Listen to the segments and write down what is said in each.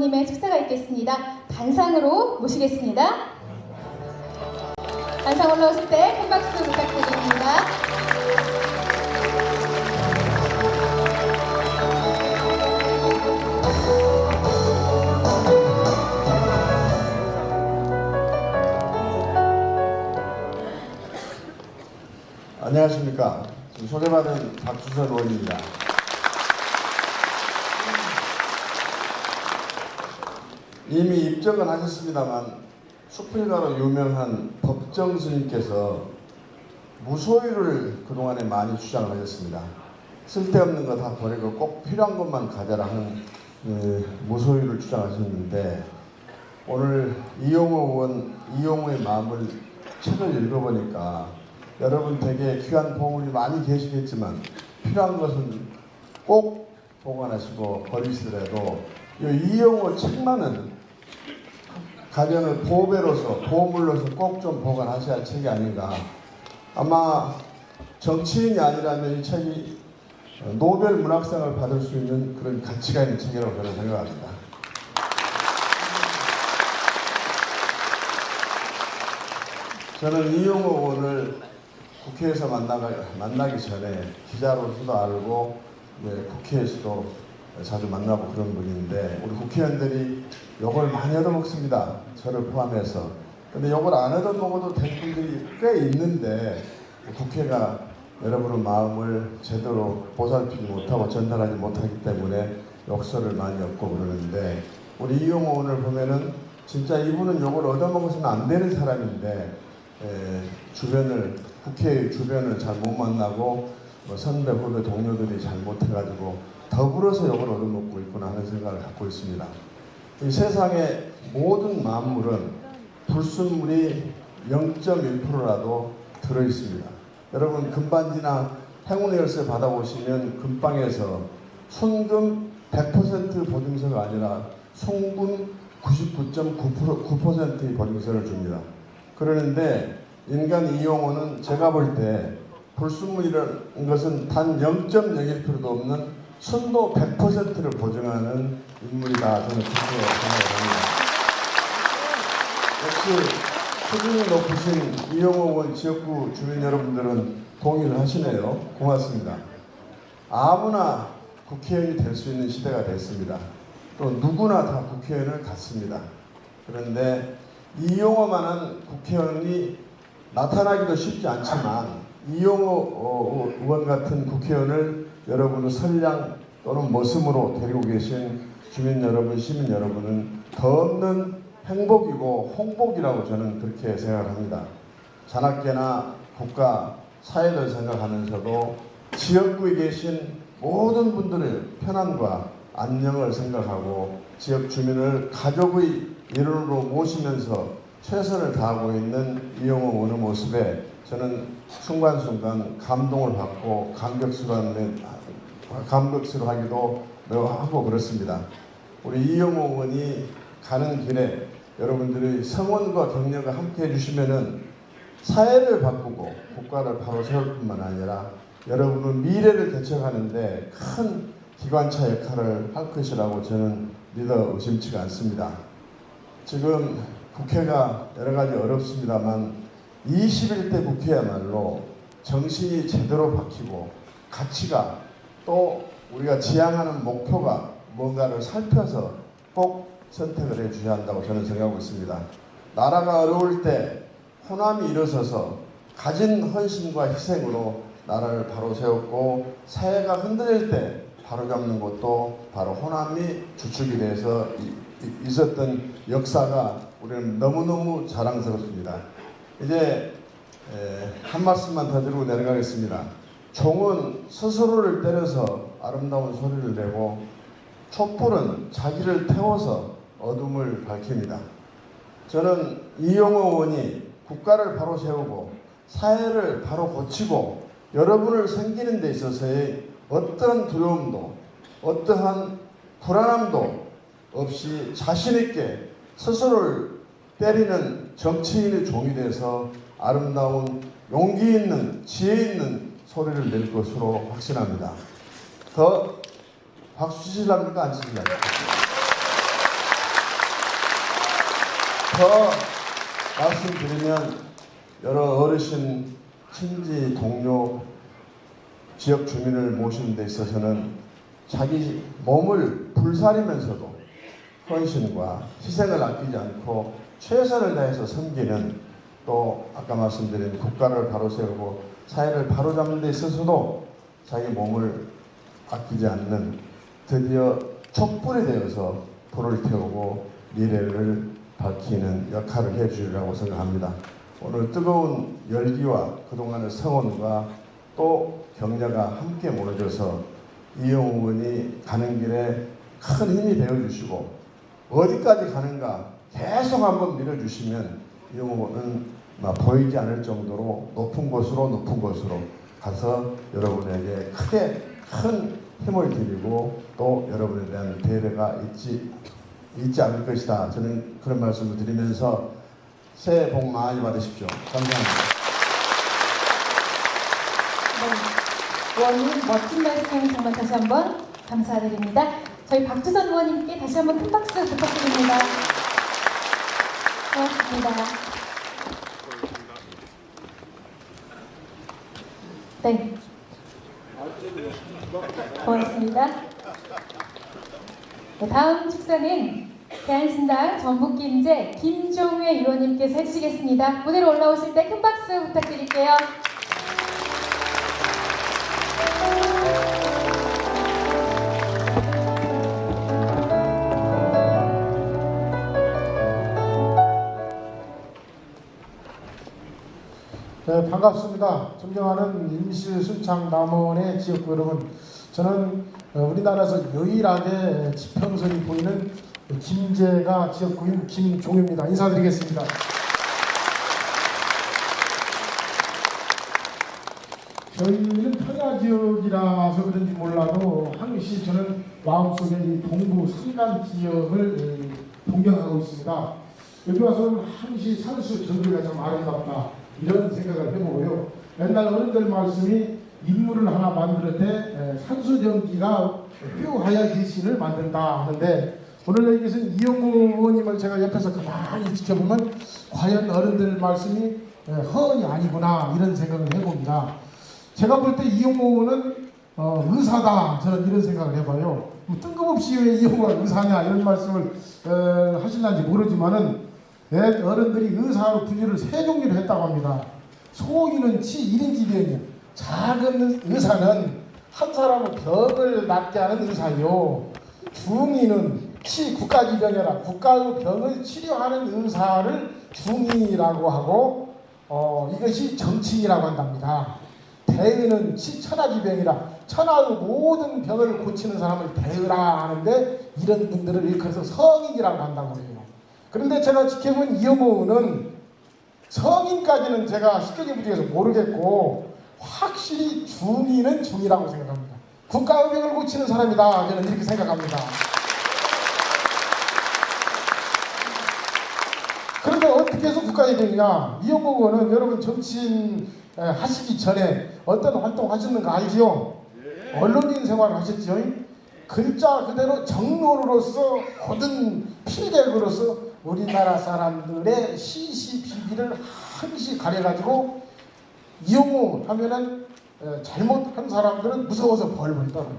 부모님의 축사가 있겠습니다. 단상으로 모시겠습니다. 단상 올라오실 때 큰 박수 부탁드립니다. 안녕하십니까. 지금 소개받은 박주선 의원입니다. 이미 입적은 하셨습니다만 수필가로 유명한 법정 스님께서 무소유를 그동안에 많이 주장을 하셨습니다. 쓸데없는 거 다 버리고 꼭 필요한 것만 가져라 하는 무소유를 주장하셨는데, 오늘 이용호 의원, 이용호의 마음을 책을 읽어보니까 여러분 댁에 귀한 보물이 많이 계시겠지만 필요한 것은 꼭 보관하시고 버리시더라도 이 이용호 책만은 가정의 보배로서 보물로서 꼭 좀 보관하셔야 할 책이 아닌가. 아마 정치인이 아니라면 이 책이 노벨 문학상을 받을 수 있는 그런 가치가 있는 책이라고 저는 생각합니다. 저는 이용호 의원을 국회에서 만나기 전에 기자로서도 알고 국회에서도 자주 만나고 그런 분인데, 우리 국회의원들이 욕을 많이 얻어먹습니다. 저를 포함해서. 근데 욕을 안 얻어먹어도 될 분들이 꽤 있는데 국회가 여러분의 마음을 제대로 보살피지 못하고 전달하지 못하기 때문에 욕설을 많이 얻고 그러는데, 우리 이용호 의원을 보면은 진짜 이분은 욕을 얻어먹어서는 안 되는 사람인데 국회 주변을 잘 못 만나고 선배, 후배, 동료들이 잘 못해가지고 더불어서 욕을 얻어먹고 있구나 하는 생각을 갖고 있습니다. 이 세상의 모든 만물은 불순물이 0.1%라도 들어있습니다. 여러분 금반지나 행운의 열쇠 받아보시면 금방에서 순금 100% 보증서가 아니라 순금 99.9%의 보증서를 줍니다. 그러는데 인간 이용호는 제가 볼 때 불순물이라는 것은 단 0.01%도 없는 순도 100%를 보증하는 인물이다. 저는 그렇게 생각을 합니다. 역시 수준이 높으신 이용호 의원 지역구 주민 여러분들은 동의를 하시네요. 고맙습니다. 아무나 국회의원이 될 수 있는 시대가 됐습니다. 또 누구나 다 국회의원을 갖습니다. 그런데 이용호만한 국회의원이 나타나기도 쉽지 않지만 이용호 의원 같은 국회의원을 여러분의 선량 또는 모습으로 데리고 계신 주민 여러분, 시민 여러분은 더 없는 행복이고 홍복이라고 저는 그렇게 생각을 합니다. 자나깨나 국가, 사회를 생각하면서도 지역구에 계신 모든 분들의 편안과 안녕을 생각하고 지역 주민을 가족의 일원으로 모시면서 최선을 다하고 있는 이용호 의원의 모습에 저는 순간순간 감동을 받고 감격스러워하기도 매우 하고 그렇습니다. 우리 이용호 의원이 가는 길에 여러분들의 성원과 격려가 함께 해주시면은 사회를 바꾸고 국가를 바로 세울 뿐만 아니라 여러분의 미래를 개척하는데 큰 기관차 역할을 할 것이라고 저는 믿어 의심치가 않습니다. 지금 국회가 여러 가지 어렵습니다만 21대 국회야말로 정신이 제대로 박히고 가치가 또 우리가 지향하는 목표가 뭔가를 살펴서 꼭 선택을 해 주셔야 한다고 저는 생각하고 있습니다. 나라가 어려울 때 호남이 일어서서 가진 헌신과 희생으로 나라를 바로 세웠고, 사회가 흔들릴 때 바로잡는 것도 바로 호남이 주축이 돼서 있었던 역사가 우리는 너무너무 자랑스럽습니다. 이제 한 말씀만 더 드리고 내려가겠습니다. 총은 스스로를 때려서 아름다운 소리를 내고 촛불은 자기를 태워서 어둠을 밝힙니다. 저는 이용호 의원이 국가를 바로 세우고 사회를 바로 고치고 여러분을 섬기는 데 있어서의 어떠한 두려움도 어떠한 불안함도 없이 자신있게 스스로를 때리는 정치인의 종이 돼서 아름다운 용기 있는 지혜 있는 소리를 낼 것으로 확신합니다. 더 박수 치실랍니까? 안 치실랍니까? 더 말씀드리면 여러 어르신, 친지, 동료, 지역 주민을 모시는 데 있어서는 자기 몸을 불사리면서도 헌신과 희생을 아끼지 않고 최선을 다해서 섬기는, 또 아까 말씀드린 국가를 바로 세우고 사회를 바로 잡는 데 있어서도 자기 몸을 아끼지 않는, 드디어 촛불이 되어서 불을 태우고 미래를 밝히는 역할을 해주리라고 생각합니다. 오늘 뜨거운 열기와 그동안의 성원과 또 격려가 함께 모여져서 이용호 의원이 가는 길에 큰 힘이 되어주시고, 어디까지 가는가 계속 한번 밀어주시면 이용호 의원은 보이지 않을 정도로 높은 곳으로 가서 여러분에게 크게 큰 힘을 드리고 또 여러분에 대한 배려가 있지 않을 것이다. 저는 그런 말씀을 드리면서 새해 복 많이 받으십시오. 감사합니다. 네, 의원님 멋진 말씀 정말 다시 한번 감사드립니다. 저희 박주선 의원님께 다시 한번 큰 박수 부탁드립니다. 고맙습니다. 네, 고맙습니다. 네, 다음 축사는 대한신당 전북김제 김종회 의원님께서 해주시겠습니다. 무대로 올라오실 때 큰 박수 부탁드릴게요. 네, 반갑습니다. 존경하는 임실, 순창, 남원의 지역구 여러분, 저는 우리나라에서 유일하게 지평선이 보이는 김제가 지역구인 김종입니다. 인사드리겠습니다. 저희는 평야지역이라서 그런지 몰라도 항시 저는 마음속에 이 동부 산간 지역을 동경하고 있습니다. 여기 와서 항시 산수 정글가 참 아름답다, 이런 생각을 해보고요. 옛날 어른들 말씀이 인물을 하나 만들 때 산수전기가 뾰하여 계신을 만든다 하는데, 오늘 여기 계신 이용호 의원님을 제가 옆에서 가만히 지켜보면 과연 어른들 말씀이 허언이 아니구나, 이런 생각을 해봅니다. 제가 볼 때 이용호 의원은 의사다, 저는 이런 생각을 해봐요. 뜬금없이 왜 이용호가 의사냐 이런 말씀을 하실는지 모르지만은 어른들이 의사로 분류를 세 종류로 했다고 합니다. 소인은 치 1인지병이요. 작은 의사는 한 사람의 병을 낫게 하는 의사요. 중의는 치 국가지병이라 국가의 병을 치료하는 의사를 중의라고 하고, 이것이 정치인이라고 한답니다. 대의는 치 천하지병이라 천하의 모든 병을 고치는 사람을 대의라 하는데, 이런 분들을 일컬어서 성인이라고 한다고 해요. 그런데 제가 지켜본 이용호는 성인까지는 제가 실력이 부족해서 모르겠고, 확실히 중의는 중이라고 생각합니다. 국가의 병을 고치는 사람이다, 저는 이렇게 생각합니다. 그런데 어떻게 해서 국가의 병이냐? 이용호 의원은 여러분 정치인 하시기 전에 어떤 활동 하셨는가 알지요? 언론인 생활을 하셨죠? 글자 그대로 정론으로서 모든 필객으로서 우리나라 사람들의 시시비비를 항시 가려가지고, 이용호 하면은 잘못한 사람들은 무서워서 벌벌 떨어요.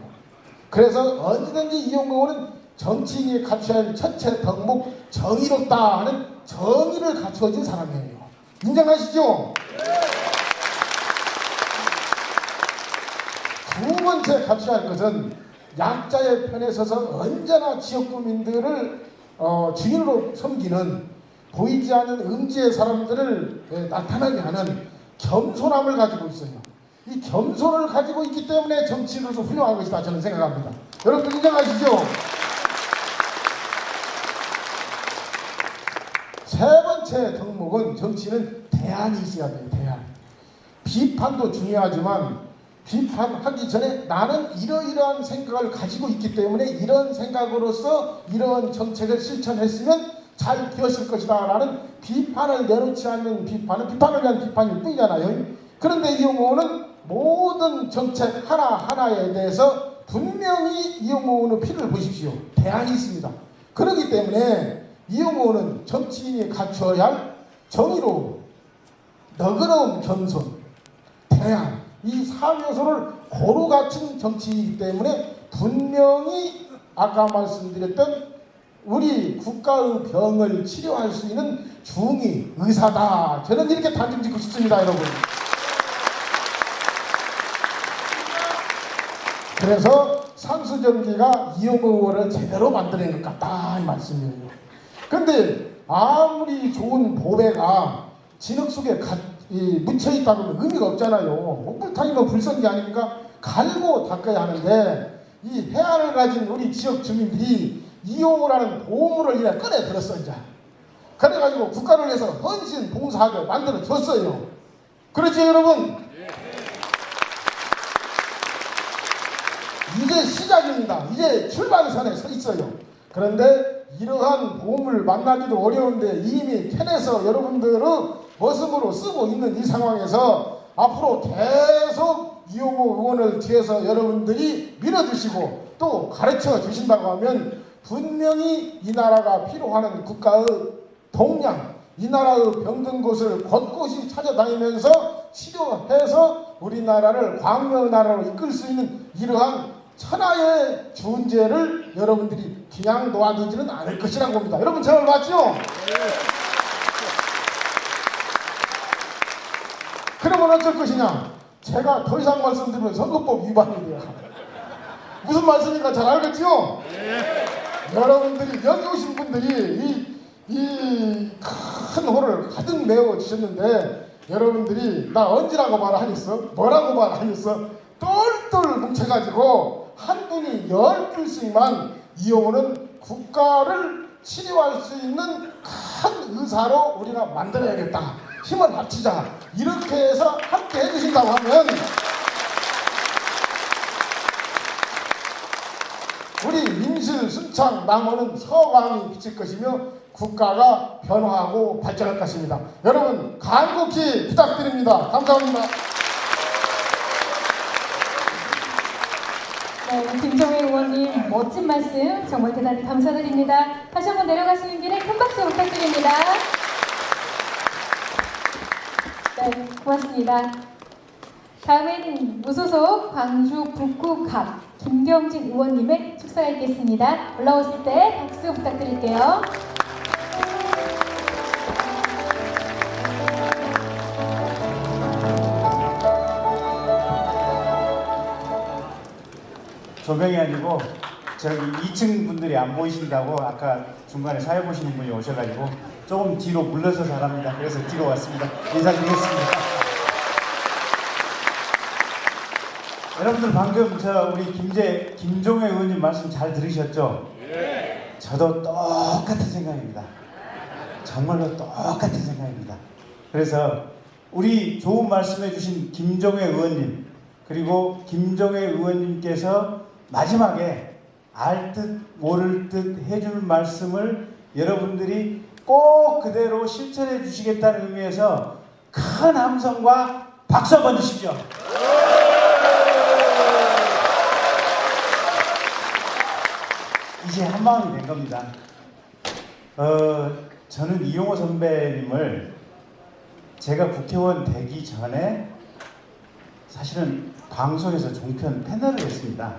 그래서 언제든지 이용호는 정치인이 갖춰야 할 첫째 덕목 정의롭다 하는 정의를 갖추어진 사람이에요. 인정하시죠? 두 번째 갖춰야 할 것은 약자의 편에 서서 언제나 지역구민들을 주인으로 섬기는, 보이지 않는 음지의 사람들을 나타나게 하는 겸손함을 가지고 있어요. 이 겸손을 가지고 있기 때문에 정치인으로서 훌륭한 것이다, 저는 생각합니다. 여러분들 인정하시죠? 세 번째 덕목은 정치는 대안이 있어야 돼요. 대안. 비판도 중요하지만 비판하기 전에 나는 이러이러한 생각을 가지고 있기 때문에 이런 생각으로서 이러한 정책을 실천했으면 잘 되었을 것이다 라는 비판을 내놓지 않는 비판은 비판을 위한 비판일 뿐이잖아요. 그런데 이용호는 모든 정책 하나하나에 대해서 분명히 이용호는 필요를 보십시오. 대안이 있습니다. 그렇기 때문에 이용호는 정치인이 갖춰야 할 정의로움, 너그러움, 겸손, 대안, 이 3요소를 고루 갖춘 정치이기 때문에 분명히 아까 말씀드렸던 우리 국가의 병을 치료할 수 있는 중의 의사다. 저는 이렇게 단정 짓고 싶습니다, 여러분. 그래서 상수전기가 이용호 의원을 제대로 만들어낸 것 같다, 이 말씀이에요. 근데 아무리 좋은 보배가 진흙 속에 묻혀있다 그러면 의미가 없잖아요. 목불탕이면 불성기 아닙니까? 갈고 닦아야 하는데 이 해안을 가진 우리 지역 주민들이 이용호라는 보물을 이래 꺼내 들었어, 이제. 그래가지고 국가를 위해서 헌신 봉사하게 만들어 줬어요. 그렇죠, 여러분? 이제 시작입니다. 이제 출발선에 서 있어요. 그런데 이러한 보험을 만나기도 어려운데 이미 캔에서 여러분들의 모습으로 쓰고 있는 이 상황에서 앞으로 계속 이용호 의원을 뒤에서 여러분들이 밀어주시고 또 가르쳐 주신다고 하면 분명히 이 나라가 필요하는 국가의 동량, 이 나라의 병든 곳을 곳곳이 찾아다니면서 치료해서 우리나라를 광명의 나라로 이끌 수 있는 이러한 천하의 존재를 여러분들이 그냥 놓아두지는 않을 것이라는 겁니다. 여러분 제 말 맞죠? 그러면 어쩔 것이냐? 제가 더 이상 말씀드리면 선거법 위반이 돼요. 무슨 말씀인가 잘 알겠죠? 여러분들이 여기 오신 분들이 이 큰 홀을 가득 메워 주셨는데 여러분들이 나 언제라고 말 안 했어? 뭐라고 말 안 했어? 똘똘 뭉쳐가지고 한 분이 10분씩만 이용호는 국가를 치료할 수 있는 큰 의사로 우리가 만들어야겠다. 힘을 합치자. 이렇게 해서 함께 해주신다고 하면 우리 민실, 순창, 남원은 서광이 비칠 것이며 국가가 변화하고 발전할 것입니다. 여러분 간곡히 부탁드립니다. 감사합니다. 네, 김종회 의원님 멋진 말씀 정말 대단히 감사드립니다. 다시 한번 내려가시는 길에 큰 박수 부탁드립니다. 네, 고맙습니다. 다음엔 무소속 광주 북구갑 김경진 의원님의 축사가 있겠습니다. 올라오실 때 박수 부탁드릴게요. 조명이 아니고 저기 2층 분들이 안 보이신다고 아까 중간에 사회 보시는 분이 오셔가지고 조금 뒤로 물러서 잘합니다. 그래서 뒤로 왔습니다. 인사드리겠습니다. 여러분들 방금 우리 김종회 의원님 말씀 잘 들으셨죠? 네. 저도 똑같은 생각입니다. 정말로 똑같은 생각입니다. 그래서 우리 좋은 말씀해 주신 김종회 의원님 그리고 김종회 의원님께서 마지막에 알 듯 모를 듯 해줄 말씀을 여러분들이 꼭 그대로 실천해 주시겠다는 의미에서 큰 함성과 박수 한번 주십시오. 이제 한마음이 된 겁니다. 저는 이용호 선배님을 제가 국회의원 되기 전에 사실은 방송에서 종편 패널을 했습니다.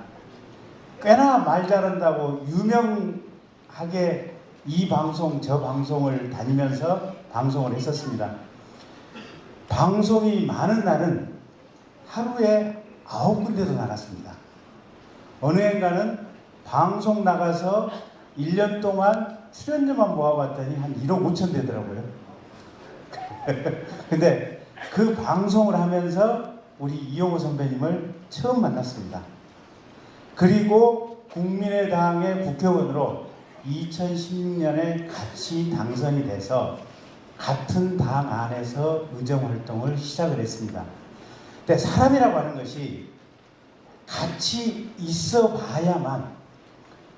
꽤나 말 잘한다고 유명하게 이 방송 저 방송을 다니면서 방송을 했었습니다. 방송이 많은 날은 하루에 9군데도 나갔습니다. 어느 해인가는 방송 나가서 1년 동안 출연료만 모아봤더니 한 1억 5천 되더라고요. 근데 그 방송을 하면서 우리 이용호 선배님을 처음 만났습니다. 그리고 국민의당의 국회의원으로 2016년에 같이 당선이 돼서 같은 당 안에서 의정활동을 시작을 했습니다. 근데 사람이라고 하는 것이 같이 있어 봐야만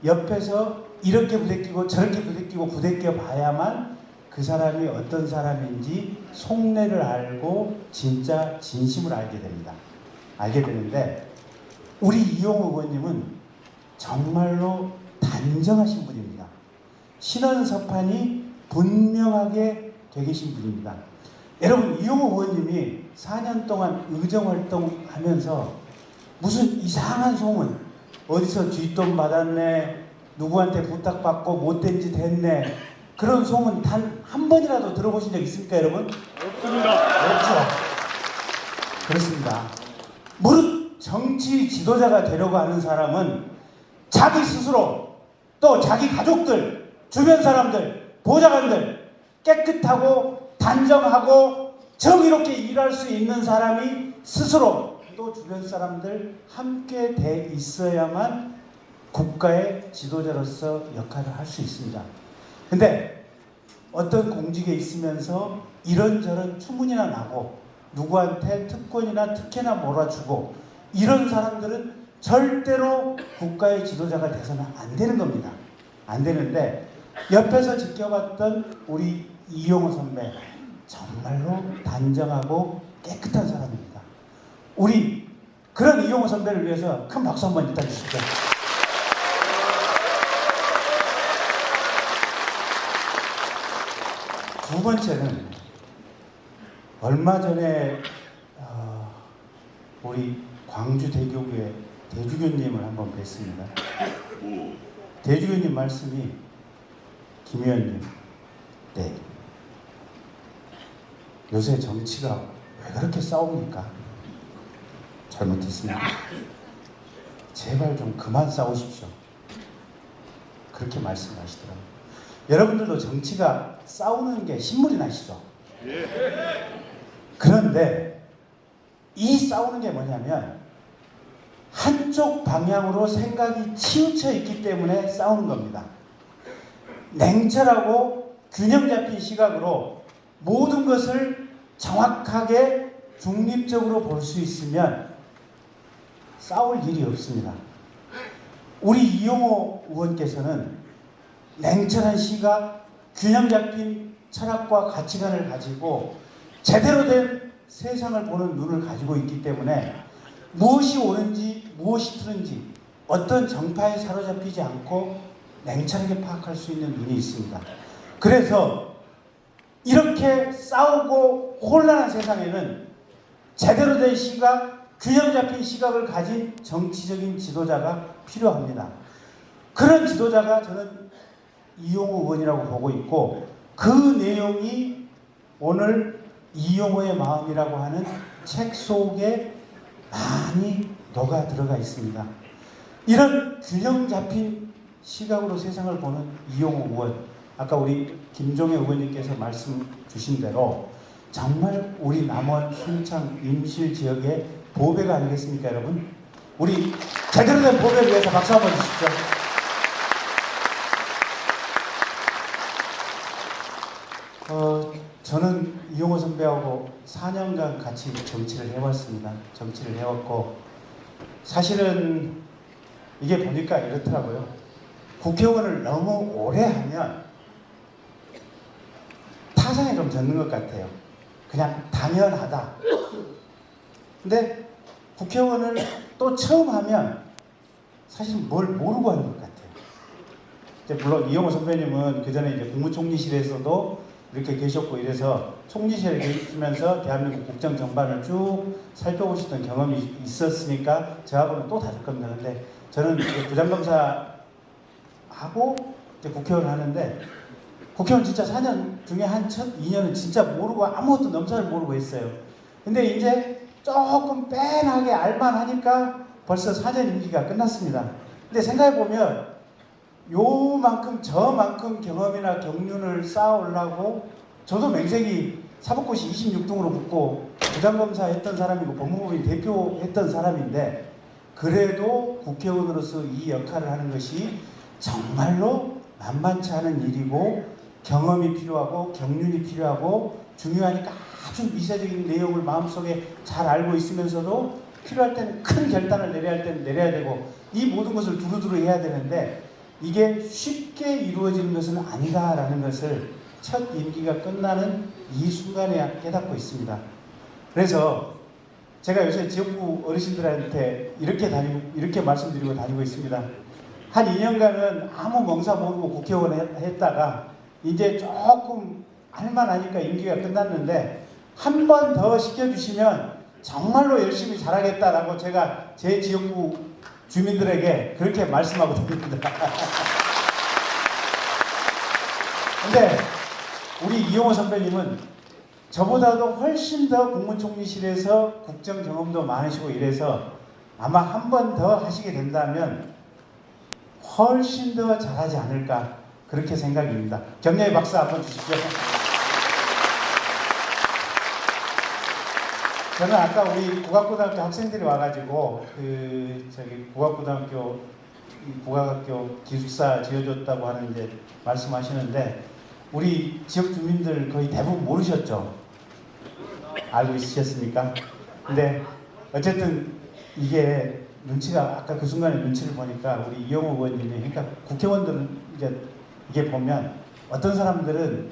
옆에서 이렇게 부대끼고 저렇게 부대끼고 부대껴 봐야만 그 사람이 어떤 사람인지 속내를 알고 진짜 진심을 알게 됩니다. 알게 되는데 우리 이용호 의원님은 정말로 단정하신 분입니다. 신원서판이 분명하게 되 계신 분입니다. 여러분, 이용호 의원님이 4년 동안 의정활동하면서 무슨 이상한 소문, 어디서 뒷돈 받았네, 누구한테 부탁받고 못된 짓 했네, 그런 소문 단 한 번이라도 들어보신 적 있습니까, 여러분? 없습니다. 없죠. 그렇습니다. 무릇 정치 지도자가 되려고 하는 사람은 자기 스스로 또 자기 가족들, 주변 사람들, 보좌관들 깨끗하고 단정하고 정의롭게 일할 수 있는 사람이 스스로 또 주변 사람들 함께 돼 있어야만 국가의 지도자로서 역할을 할 수 있습니다. 근데 어떤 공직에 있으면서 이런저런 추문이나 나고 누구한테 특권이나 특혜나 몰아주고 이런 사람들은 절대로 국가의 지도자가 돼서는 안 되는 겁니다. 안 되는데 옆에서 지켜봤던 우리 이용호 선배 정말로 단정하고 깨끗한 사람입니다. 우리 그런 이용호 선배를 위해서 큰 박수 한번 일단 주시죠. 두 번째는 얼마 전에 우리 광주대교구의 대주교님을 한번 뵀습니다. 대주교님 말씀이 김 의원님, 네, 요새 정치가 왜 그렇게 싸웁니까? 잘못했습니다. 제발 좀 그만 싸우십시오. 그렇게 말씀하시더라고요. 여러분들도 정치가 싸우는 게 신물이 나시죠? 그런데 이 싸우는 게 뭐냐면 한쪽 방향으로 생각이 치우쳐 있기 때문에 싸우는 겁니다. 냉철하고 균형 잡힌 시각으로 모든 것을 정확하게 중립적으로 볼 수 있으면 싸울 일이 없습니다. 우리 이용호 의원께서는 냉철한 시각, 균형 잡힌 철학과 가치관을 가지고 제대로 된 세상을 보는 눈을 가지고 있기 때문에 무엇이 옳은지 무엇이 틀린지 어떤 정파에 사로잡히지 않고 냉철하게 파악할 수 있는 눈이 있습니다. 그래서 이렇게 싸우고 혼란한 세상에는 제대로 된 시각, 균형 잡힌 시각을 가진 정치적인 지도자가 필요합니다. 그런 지도자가 저는 이용호 의원이라고 보고 있고 그 내용이 오늘 이용호의 마음이라고 하는 책 속에 많이 녹아 들어가 있습니다. 이런 균형 잡힌 시각으로 세상을 보는 이용호 의원, 아까 우리 김종혜 의원님께서 말씀 주신 대로 정말 우리 남원, 순창, 임실 지역의 보배가 아니겠습니까, 여러분? 우리 제대로 된 보배를 위해서 박수 한번 주십시오. 저는 이용호 선배하고 4년간 같이 정치를 해왔습니다. 정치를 해왔고 사실은 이게 보니까 이렇더라고요. 국회의원을 너무 오래 하면 타성에 좀 젖는 것 같아요. 그냥 당연하다. 근데 국회의원을 또 처음 하면 사실 뭘 모르고 하는 것 같아요. 이제 물론 이용호 선배님은 그 전에 이제 국무총리실에서도 이렇게 계셨고 이래서 총리실에 계시면서 대한민국 국정 전반을 쭉 살펴보셨던 경험이 있었으니까 저하고는 또 다를 겁니다. 근데 저는 이제 부장검사 하고 이제 국회의원 하는데 국회의원 진짜 4년 중에 한 첫 2년은 진짜 모르고 아무것도 넘사를 모르고 했어요. 근데 이제 조금 뺀하게 알만하니까 벌써 4년 임기가 끝났습니다. 근데 생각해보면 요만큼 저만큼 경험이나 경륜을 쌓아오려고 저도 맹세기 사법고시 26등으로 붙고 부장검사 했던 사람이고 법무법인 대표 했던 사람인데 그래도 국회의원으로서 이 역할을 하는 것이 정말로 만만치 않은 일이고 경험이 필요하고 경륜이 필요하고 중요하니까 아주 미세적인 내용을 마음속에 잘 알고 있으면서도 필요할 때는 큰 결단을 내려야 할 때는 내려야 되고 이 모든 것을 두루두루 해야 되는데 이게 쉽게 이루어지는 것은 아니다라는 것을 첫 임기가 끝나는 이 순간에 깨닫고 있습니다. 그래서 제가 요새 지역구 어르신들한테 이렇게 말씀드리고 다니고 있습니다. 한 2년간은 아무 멍사 모르고 국회의원 했다가 이제 조금 할만하니까 임기가 끝났는데 한 번 더 시켜주시면 정말로 열심히 잘하겠다라고 제가 제 지역구 주민들에게 그렇게 말씀하고 드립니다. 근데 우리 이용호 선배님은 저보다도 훨씬 더 국무총리실에서 국정 경험도 많으시고 이래서 아마 한 번 더 하시게 된다면 훨씬 더 잘하지 않을까 그렇게 생각입니다. 격려의 박수 한번 주십시오. 저는 아까 우리 국악고등학교 학생들이 와가지고 국악학교 기숙사 지어줬다고 하는 이제 말씀하시는데 우리 지역 주민들 거의 대부분 모르셨죠? 알고 있으셨습니까? 근데 어쨌든 이게 눈치가 아까 그 순간에 눈치를 보니까 우리 이용호 의원님이 그러니까 국회의원들은 이게 보면 어떤 사람들은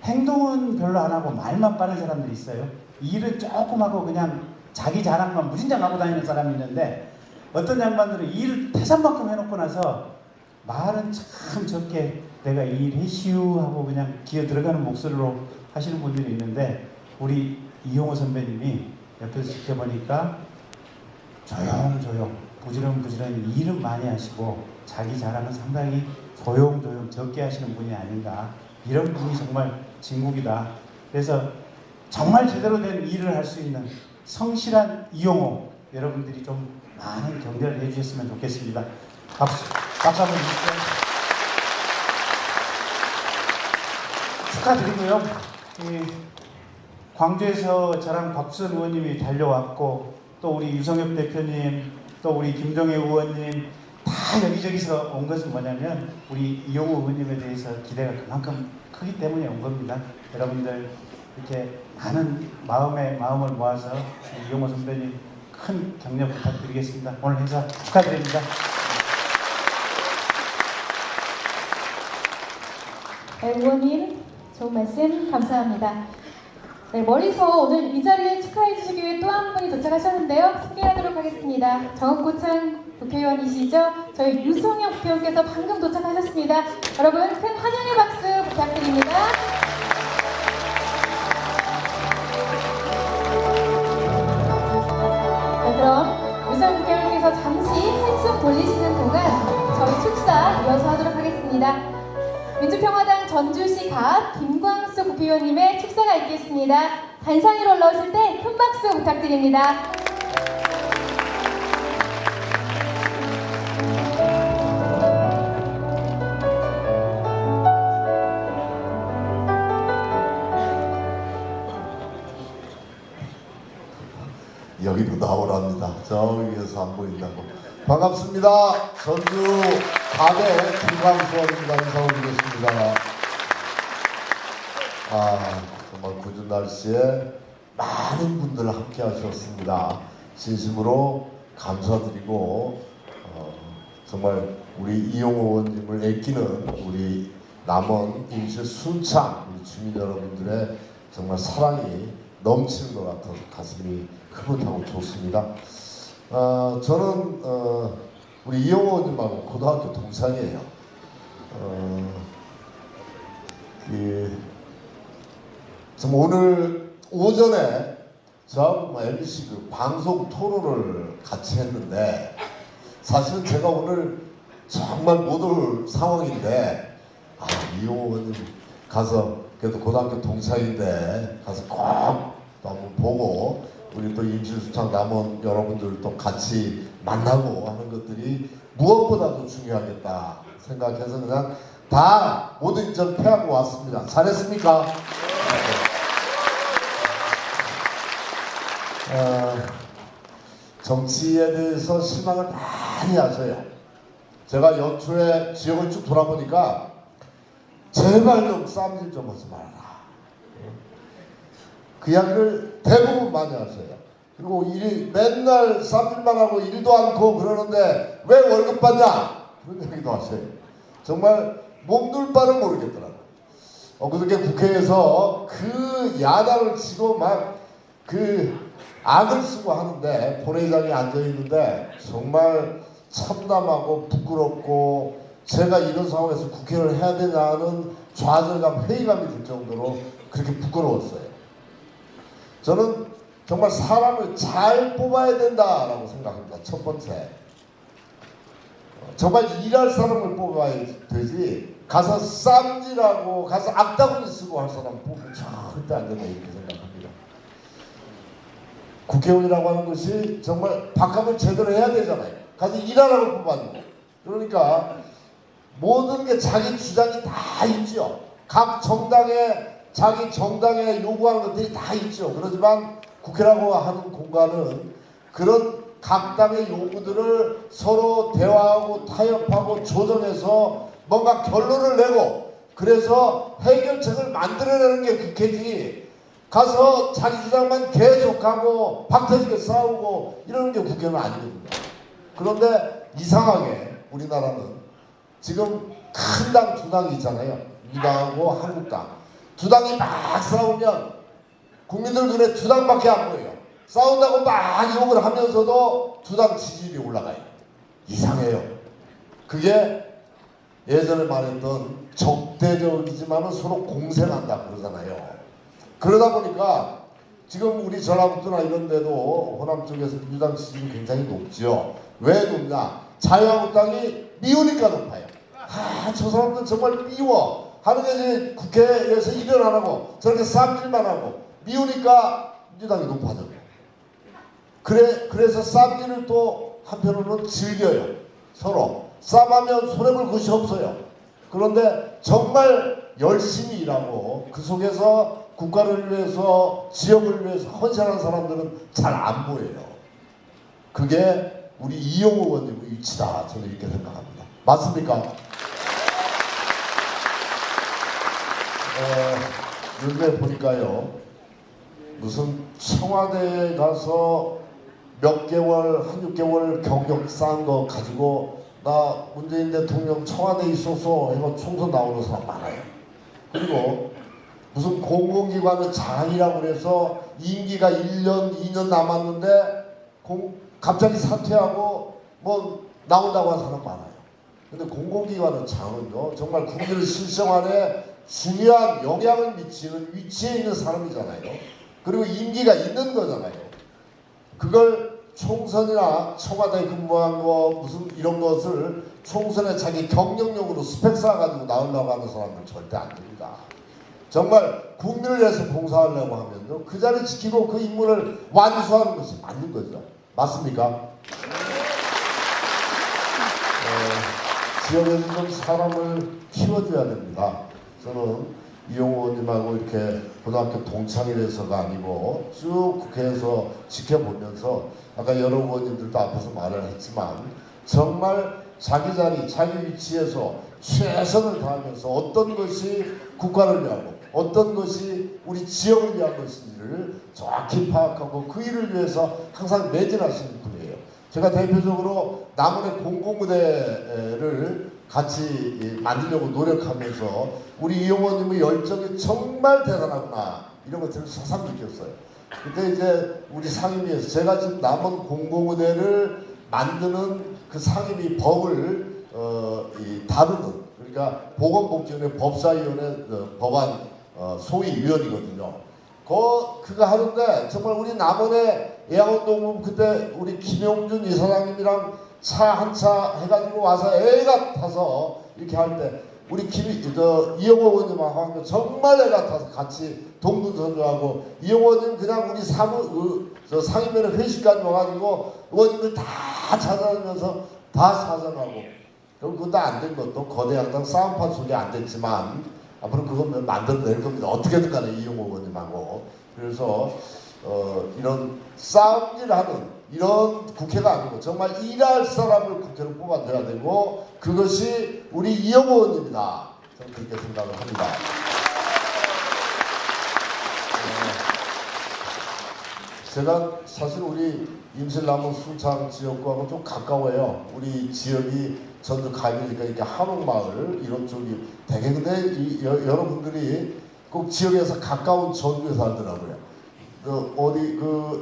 행동은 별로 안 하고 말만 빠른 사람들이 있어요. 일은 조금 하고 그냥 자기 자랑만 무진장 하고 다니는 사람이 있는데 어떤 양반들은 일을 태산만큼 해놓고 나서 말은 참 적게 내가 이 일 해시우 하고 그냥 기어 들어가는 목소리로 하시는 분들이 있는데 우리 이용호 선배님이 옆에서 지켜보니까 조용조용 부지런부지런 일은 많이 하시고 자기 자랑은 상당히 조용조용 적게 하시는 분이 아닌가 이런 분이 정말 진국이다. 그래서 정말 제대로 된 일을 할 수 있는 성실한 이용호 여러분들이 좀 많은 격려를 해주셨으면 좋겠습니다. 박수 한번 주십시오. 축하드리고요. 광주에서 저랑 박수선 의원님이 달려왔고 또 우리 유성엽 대표님 또 우리 김종혜 의원님 다 여기저기서 온 것은 뭐냐면 우리 이용호 의원님에 대해서 기대가 그만큼 크기 때문에 온 겁니다. 여러분들 이렇게 많은 마음을 모아서 이용호 선배님 큰 격려 부탁드리겠습니다. 오늘 행사 축하드립니다. 네, 의원님 좋은 말씀 감사합니다. 네, 멀리서 오늘 이 자리에 축하해 주시기 위해 또 한 분이 도착하셨는데요. 소개하도록 하겠습니다. 정읍구청 국회의원이시죠? 저희 유성혁 국회의원께서 방금 도착하셨습니다. 여러분 큰 환영의 박수 부탁드립니다. 네, 그럼 유성혁 국회의원께서 잠시 한숨 돌리시는 동안 저희 축사 이어서 하도록 하겠습니다. 민주평화당 전주시 갑 김광수 국회의원님의 축사가 있겠습니다. 단상 위로 올라오실 때 큰 박수 부탁드립니다. 여기로 나오랍니다. 저기 위에서 안 보인다고. 반갑습니다. 전주 갑의 김광수입니다. 인사 올리겠습니다. 정말 궂은 날씨에 많은 분들 함께 하셨습니다. 진심으로 감사드리고 정말 우리 이용호 의원님을 아끼는 우리 남원 임실 순창 우리 주민 여러분들의 정말 사랑이 넘치는 것 같아서 가슴이 흐뭇하고 좋습니다. 저는 우리 이용호 의원님하고 고등학교 동창이에요. 정말 오늘 오전에 저하고 MBC 그 방송 토론을 같이 했는데 사실은 제가 오늘 정말 못 올 상황인데 이용호 의원님 가서 그래도 고등학교 동창인데 가서 꼭 한번 보고 우리 또 임실수창 남원 여러분들도 같이 만나고 하는 것들이 무엇보다도 중요하겠다 생각해서 그냥 다 모든 전 패하고 왔습니다. 잘했습니까? 정치에 대해서 실망을 많이 하셔요. 제가 연초에 지역을 쭉 돌아보니까 제발 좀 쌈질 좀 하지 말아라. 그 이야기를 대부분 많이 하세요. 그리고 맨날 쌈질만 하고 일도 않고 그러는데 왜 월급 받냐? 그런 얘기도 하세요. 정말 몸둘 바를 모르겠더라고요. 그렇게 국회에서 그 야당을 치고 막 그 악을 쓰고 하는데 본회의장에 앉아있는데 정말 참담하고 부끄럽고 제가 이런 상황에서 국회를 해야 되냐는 좌절감, 회의감이 들 정도로 그렇게 부끄러웠어요. 저는 정말 사람을 잘 뽑아야 된다라고 생각합니다. 첫 번째, 정말 일할 사람을 뽑아야 되지 가서 쌈질하고 가서 악다구니 쓰고 할 사람 뽑으면 절대 안 된다 이렇게 생각합니다. 국회의원이라고 하는 것이 정말 밥값을 제대로 해야 되잖아요. 가서 일하라고 뽑았는데, 그러니까 모든 게 자기 주장이 다 있죠. 각 정당에 자기 정당에 요구하는 것들이 다 있죠. 그렇지만 국회라고 하는 공간은 그런 각 당의 요구들을 서로 대화하고 타협하고 조정해서 뭔가 결론을 내고 그래서 해결책을 만들어내는 게 국회지, 가서 자기 주장만 계속하고 박터지게 싸우고 이러는 게 국회는 아니거든요. 그런데 이상하게 우리나라는 지금 큰 당 두 당이 있잖아요. 민주당하고 한국당. 두 당이 막 싸우면 국민들 눈에 두 당밖에 안 보여요. 싸운다고 막 욕을 하면서도 두 당 지지율이 올라가요. 이상해요. 그게 예전에 말했던 적대적이지만 서로 공생한다 그러잖아요. 그러다 보니까 지금 우리 전라북도나 이런 데도 호남 쪽에서 민주당 지지율이 굉장히 높죠. 왜 높냐? 자유한국당이 미우니까 높아요. 저 사람들 정말 미워 하는 게 이제 국회에서 일을 안 하고 저렇게 쌈질만 하고 미우니까 민주당이 높아져요. 그래서 쌈질을 또 한편으로는 즐겨요. 서로 쌈하면 손해볼 것이 없어요. 그런데 정말 열심히 일하고 그 속에서 국가를 위해서 지역을 위해서 헌신하는 사람들은 잘 안 보여요. 그게 우리 이용호 의원님의 위치다, 저는 이렇게 생각합니다. 맞습니까? 요즘에 보니까요, 무슨 청와대에 가서 몇 개월, 한 6개월 경력 쌓은 거 가지고 나 문재인 대통령 청와대에 있어서 해서 총선 나오는 사람 많아요. 그리고 무슨 공공기관의 장이라고 그래서 임기가 1년, 2년 남았는데 갑자기 사퇴하고 뭐 나온다고 하는 사람 많아요. 근데 공공기관의 장은요, 정말 국민의 실생활에 중요한 영향을 미치는 위치에 있는 사람이잖아요. 그리고 임기가 있는 거잖아요. 그걸 총선이나 청와대에 근무한 거 무슨 이런 것을 총선에 자기 경력용으로 스펙 쌓아가지고 나오려고 하는 사람은 절대 안 됩니다. 정말 국민을 위해서 봉사하려고 하면요, 그 자리 지키고 그 임무를 완수하는 것이 맞는 거죠. 맞습니까? 지역에서 좀 사람을 키워줘야 됩니다. 저는 이용호 의원님하고 이렇게 고등학교 동창이라서가 아니고 쭉 국회에서 지켜보면서 아까 여러 의원님들도 앞에서 말을 했지만 정말 자기 자리, 자기 위치에서 최선을 다하면서 어떤 것이 국가를 위하고 어떤 것이 우리 지역을 위한 것인지를 정확히 파악하고 그 일을 위해서 항상 매진하시는 분이에요. 제가 대표적으로 남원의 공공무대를 같이 만들려고 노력하면서 우리 이용호님의 열정이 정말 대단하구나 이런 것들을 새삼 느꼈어요. 그때 이제 우리 상임위에서 제가 지금 남원 공공무대를 만드는 그 상임위 법을 다루는, 그러니까 보건복지위원회 법사위원회 법안 소위위원이거든요. 그거 하는데 정말 우리 남원의 예양원동은 그때 우리 김용준 이사장님이랑 차 한 차 해가지고 와서 애가 타서 이렇게 할 때 우리 이용호 의원님하고 정말 애가 타서 같이 동분선주하고 이용호 의원님 그냥 우리 상임위원회 회식까지 와가지고 의원님들 다 찾아다니면서 다 사전하고, 그럼 그것도 안 된 것도 거대 양당 싸움판 속이 안 됐지만 앞으로 그건 만들어낼 겁니다. 어떻게든 간에 이용호 의원님하고. 그래서 이런 싸움질하는 이런 국회가 아니고 정말 일할 사람을 국회로 뽑아줘야 되고 그것이 우리 이용호 의원입니다. 저는 그렇게 생각을 합니다. 제가 사실 우리 임실남원 순창 지역구하고 좀 가까워요. 우리 지역이 전주 가면이니까 이렇게 한옥마을 이런 쪽이 되게, 근데 여러분들이 꼭 지역에서 가까운 전주에 살더라고요.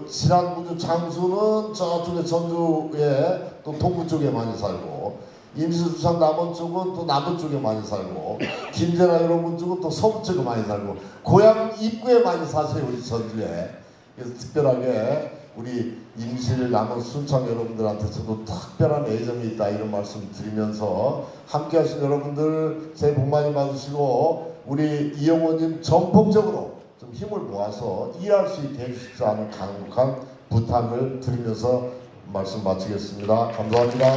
친한 구주 장수는 저쪽에 전주에 또 동부 쪽에 많이 살고, 임시수산 남원 쪽은 또 남부 쪽에 많이 살고, 김재나 이런 분 쪽은 또 서부 쪽에 많이 살고, 고향 입구에 많이 사세요, 우리 전주에. 그래서 특별하게 우리 임실 남원 순창 여러분들한테서도 특별한 애정이 있다, 이런 말씀 드리면서 함께 하신 여러분들 새해 복 많이 받으시고, 우리 이영호님 전폭적으로 좀 힘을 모아서 일할 수 있게 해주십사 하는 강력한 부탁을 드리면서 말씀 마치겠습니다. 감사합니다.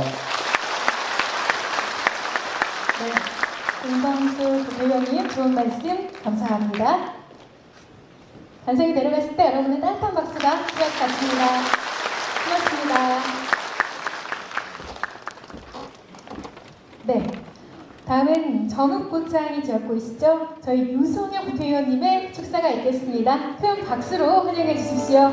네, 김광수 국회의원님 좋은 말씀 감사합니다. 관상이 내려갔을 때 여러분의 따뜻한 박수가 필요할 것 같습니다. 고맙습니다. 네, 다음은 정읍고창이 지었고 있죠. 저희 유성혁 국회의원님의 축사가 있겠습니다. 큰 박수로 환영해 주십시오.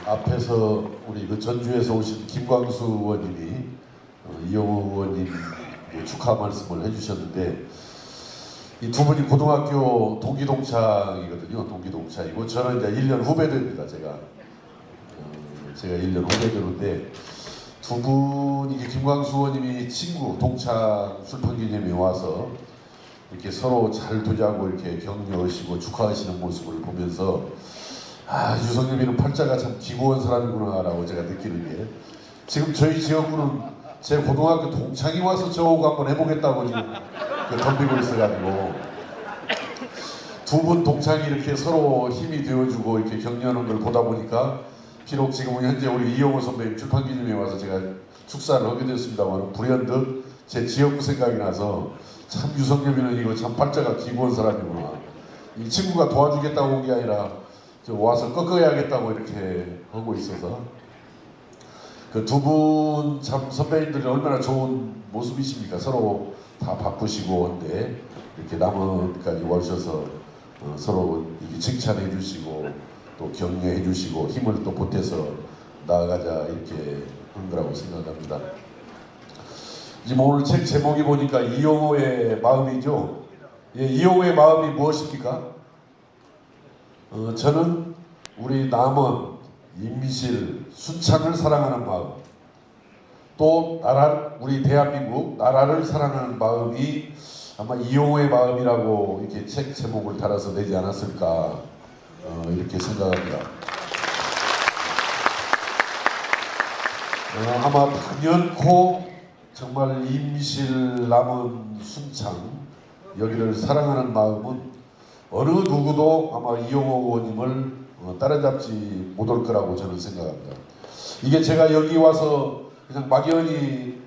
앞에서 우리 그 전주에서 오신 김광수 의원님이 이영호 의원님 축하 말씀을 해주셨는데, 이 두 분이 고등학교 동기동창이거든요. 동기동창이고 저는 이제 1년 후배들입니다. 제가 1년 후배들인데, 두 분이 김광수 의원님이 친구 동창 출판기념회에 와서 이렇게 서로 잘 두자고 이렇게 격려하시고 축하하시는 모습을 보면서, 아, 유성엽이는 팔자가 참 기고한 사람이구나라고 제가 느끼는 게, 지금 저희 지역구는 제 고등학교 동창이 와서 저하고 한번 해보겠다고 지금 덤비고 있어가지고, 두 분 동창이 이렇게 서로 힘이 되어주고 이렇게 격려하는 걸 보다 보니까, 비록 지금은 현재 우리 이영호 선배님 출판기념회에 와서 제가 축사를 하게 됐습니다만, 불현듯 제 지역구 생각이 나서, 참 유성엽이는 이거 참 팔자가 기고한 사람이구나. 이 친구가 도와주겠다고 온 게 아니라 와서 꺾어야겠다고 이렇게 하고 있어서, 그 두 분 참 선배님들이 얼마나 좋은 모습이십니까? 서로 다 바쁘시고 한데 이렇게 남원까지 와주셔서 서로 이렇게 칭찬해 주시고 또 격려해 주시고 힘을 또 보태서 나아가자 이렇게 한 거라고 생각합니다. 지금 오늘 책 제목이 보니까 이영호의 마음이죠. 예, 이영호의 마음이 무엇입니까? 저는 우리 남원, 임실, 순창을 사랑하는 마음, 또 우리 대한민국 나라를 사랑하는 마음이 아마 이영호의 마음이라고 이렇게 책 제목을 달아서 내지 않았을까 이렇게 생각합니다. 아마 단연코 정말 임실, 남원, 순창 여기를 사랑하는 마음은 어느 누구도 아마 이영호 의원님을 따라잡지 못할 거라고 저는 생각합니다. 이게 제가 여기 와서 그냥 막연히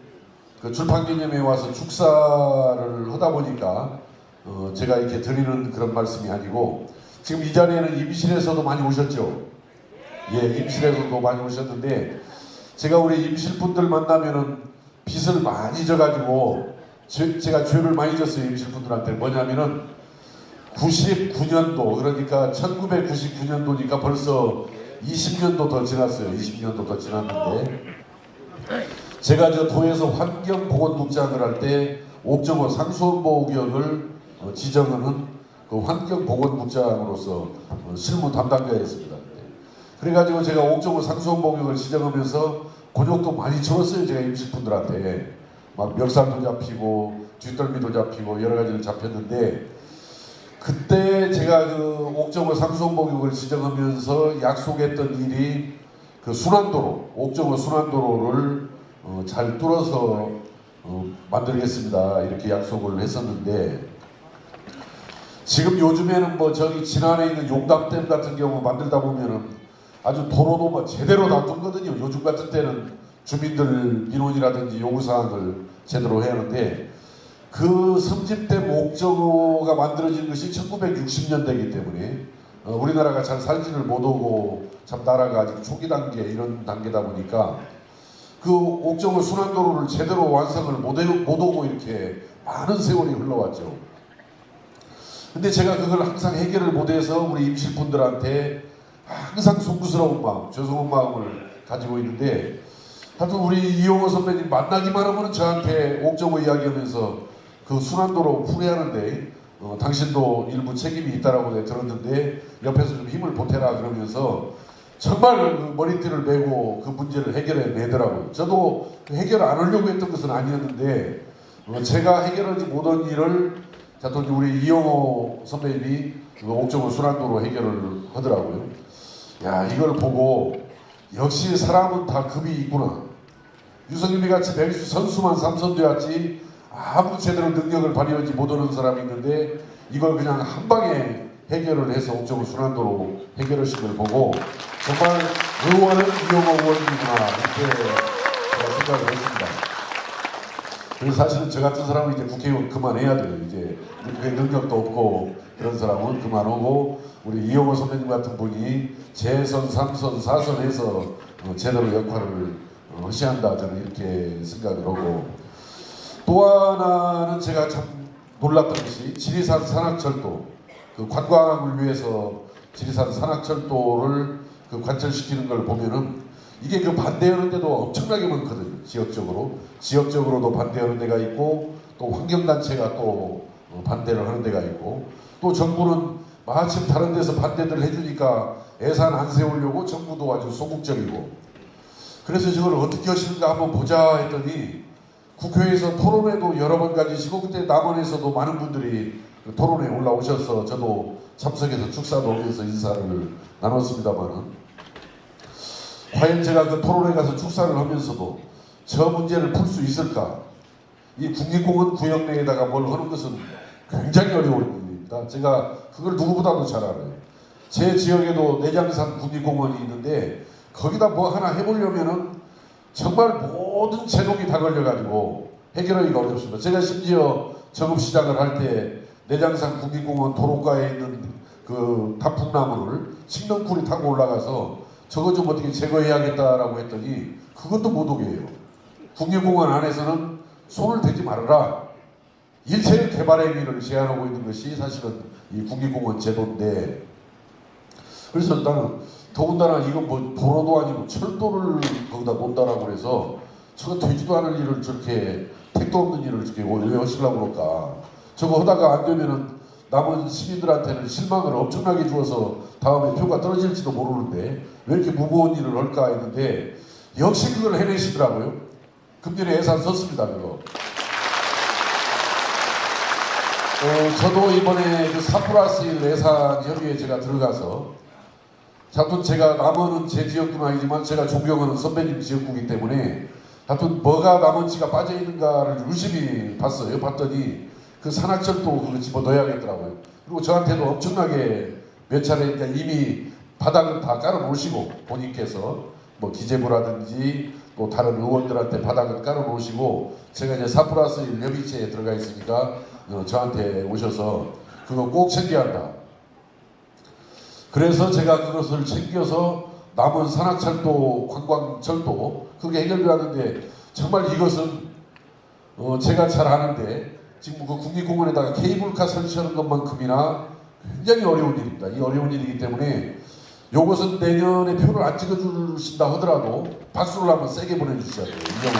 그 출판기념회에 와서 축사를 하다 보니까 제가 이렇게 드리는 그런 말씀이 아니고, 지금 이 자리에는 임실에서도 많이 오셨죠? 예, 임실에서도 많이 오셨는데, 제가 우리 임실 분들 만나면은 빚을 많이 져가지고 제가 죄를 많이 졌어요. 임실 분들한테. 뭐냐면은 99년도, 그러니까 1999년도니까 벌써 20년도 더 지났어요. 20년도 더 지났는데, 제가 저 도에서 환경보건국장을 할 때 옥정호 상수원보호구역을 지정하는 그 환경보건국장으로서 실무 담당자였습니다. 그래가지고 제가 옥정호 상수원보호구역을 지정하면서 곤욕도 많이 쳐봤어요. 제가 임실분들한테 막 멱살도 잡히고 뒷덜미도 잡히고 여러 가지를 잡혔는데, 그때 제가 그 옥정호 상수원보호구역을 지정하면서 약속했던 일이 그 순환도로, 옥정호 순환도로를 잘 뚫어서 만들겠습니다 이렇게 약속을 했었는데, 지금 요즘에는 뭐 저기 진안에 있는 용담댐 같은 경우 만들다 보면은 아주 도로도 뭐 제대로 다 뚫거든요. 요즘 같은 때는 주민들 민원이라든지 요구사항을 제대로 해야 하는데, 그 섬집댐 옥정호가 만들어진 것이 1960년대이기 때문에 우리나라가 잘 살지를 못하고 참 나라가 아직 초기 단계 이런 단계다 보니까 그 옥정호 순환도로를 제대로 완성을 못하고 이렇게 많은 세월이 흘러왔죠. 근데 제가 그걸 항상 해결을 못해서 우리 임실분들한테 항상 송구스러운 마음, 죄송한 마음을 가지고 있는데, 하여튼 우리 이용호 선배님 만나기만 하면 저한테 옥저고 이야기하면서 그 순환도로 풀이하는데 당신도 일부 책임이 있다라고 내가 들었는데 옆에서 좀 힘을 보태라 그러면서 정말 그 머리띠를 메고 그 문제를 해결해 내더라고요. 저도 해결 안 하려고 했던 것은 아니었는데 제가 해결하지 못한 일을 또 우리 이용호 선배님이 그 옥저고 순환도로 해결을 하더라고요. 야, 이걸 보고 역시 사람은 다 급이 있구나. 유성님이 같이 맹수 선수만 삼선되었지 아무 제대로 능력을 발휘하지 못하는 사람이 있는데 이걸 그냥 한 방에 해결을 해서 옥저고 순환도로 해결하신 걸 보고 정말 의원은 이용호 의원이구나 이렇게 생각을 했습니다. 그래서 사실은 저 같은 사람은 이제 국회의원 그만해야 돼요. 이제 능력도 없고 그런 사람은 그만하고 우리 이용호 선배님 같은 분이 재선, 3선, 4선 해서 제대로 역할을 하셔야 저는 이렇게 생각을 하고, 또 하나는 제가 참 놀랐던 것이 지리산 산악철도, 그 관광을 위해서 지리산 산악철도를 그 관철시키는 걸 보면은 이게 그 반대하는 데도 엄청나게 많거든요. 지역적으로도 반대하는 데가 있고 또 환경단체가 또 반대를 하는 데가 있고 또 정부는 마침 다른 데서 반대를 해주니까 예산 안 세우려고 정부도 아주 소극적이고, 그래서 저걸 어떻게 하시는가 한번 보자 했더니 국회에서 토론회도 여러 번 가지시고 그때 남원에서도 많은 분들이 토론회에 올라오셔서 저도 참석해서 축사도 오면서 인사를 나눴습니다만은 과연 제가 그 토론회 가서 축사를 하면서도 저 문제를 풀 수 있을까? 이 국립공원 구역 내에다가 뭘 하는 것은 굉장히 어려운 일입니다. 제가 그걸 누구보다도 잘 알아요. 제 지역에도 내장산 국립공원이 있는데 거기다 뭐 하나 해보려면은 정말 모든 제동이 다 걸려가지고 해결하기가 어렵습니다. 제가 심지어 정읍시장을 할 때 내장산 국립공원 도로가에 있는 그 단풍나무를 칡렁쿨이 타고 올라가서 저거 좀 어떻게 제거해야겠다라고 했더니 그것도 못 오게 해요. 국립공원 안에서는 손을 대지 말아라. 일체의 개발 행위를 제한하고 있는 것이 사실은 이 국립공원 제도인데, 그래서 나는 더군다나 이건 뭐 도로도 아니고 철도를 거기다 놓는다라고 그래서 저거 되지도 않을 일을 저렇게 택도 없는 일을 저렇게 왜 하시려고 그럴까. 저거 하다가 안 되면은 남은 시민들한테는 실망을 엄청나게 주어서 다음에 표가 떨어질지도 모르는데 왜 이렇게 무거운 일을 할까 했는데 역시 그걸 해내시더라고요. 금년에 예산 썼습니다, 그거. 저도 이번에 그 4+1 예산 협의회에 제가 들어가서 하여튼 제가 남원은 제 지역구는 아니지만 제가 존경하는 선배님 지역구이기 때문에 하여튼 뭐가 남원지가 빠져있는가를 유심히 봤어요. 봤더니 그 산악철도 그거 집어넣어야겠더라고요. 그리고 저한테도 엄청나게 몇 차례 이미 바닥은 다 깔아놓으시고 본인께서 뭐 기재부라든지 또 다른 의원들한테 바닥은 깔아놓으시고 제가 이제 4+1 협의체에 들어가 있으니까 저한테 오셔서 그거 꼭 챙겨야 한다. 그래서 제가 그것을 챙겨서 남원 산악철도, 관광철도 그게 해결되었는데 정말 이것은 제가 잘 아는데 지금 그 국립공원에다가 케이블카 설치하는 것만큼이나 굉장히 어려운 일입니다. 이 어려운 일이기 때문에 요것은 내년에 표를 안 찍어주신다 하더라도 박수를 한번 세게 보내주셔야 돼요. 이정호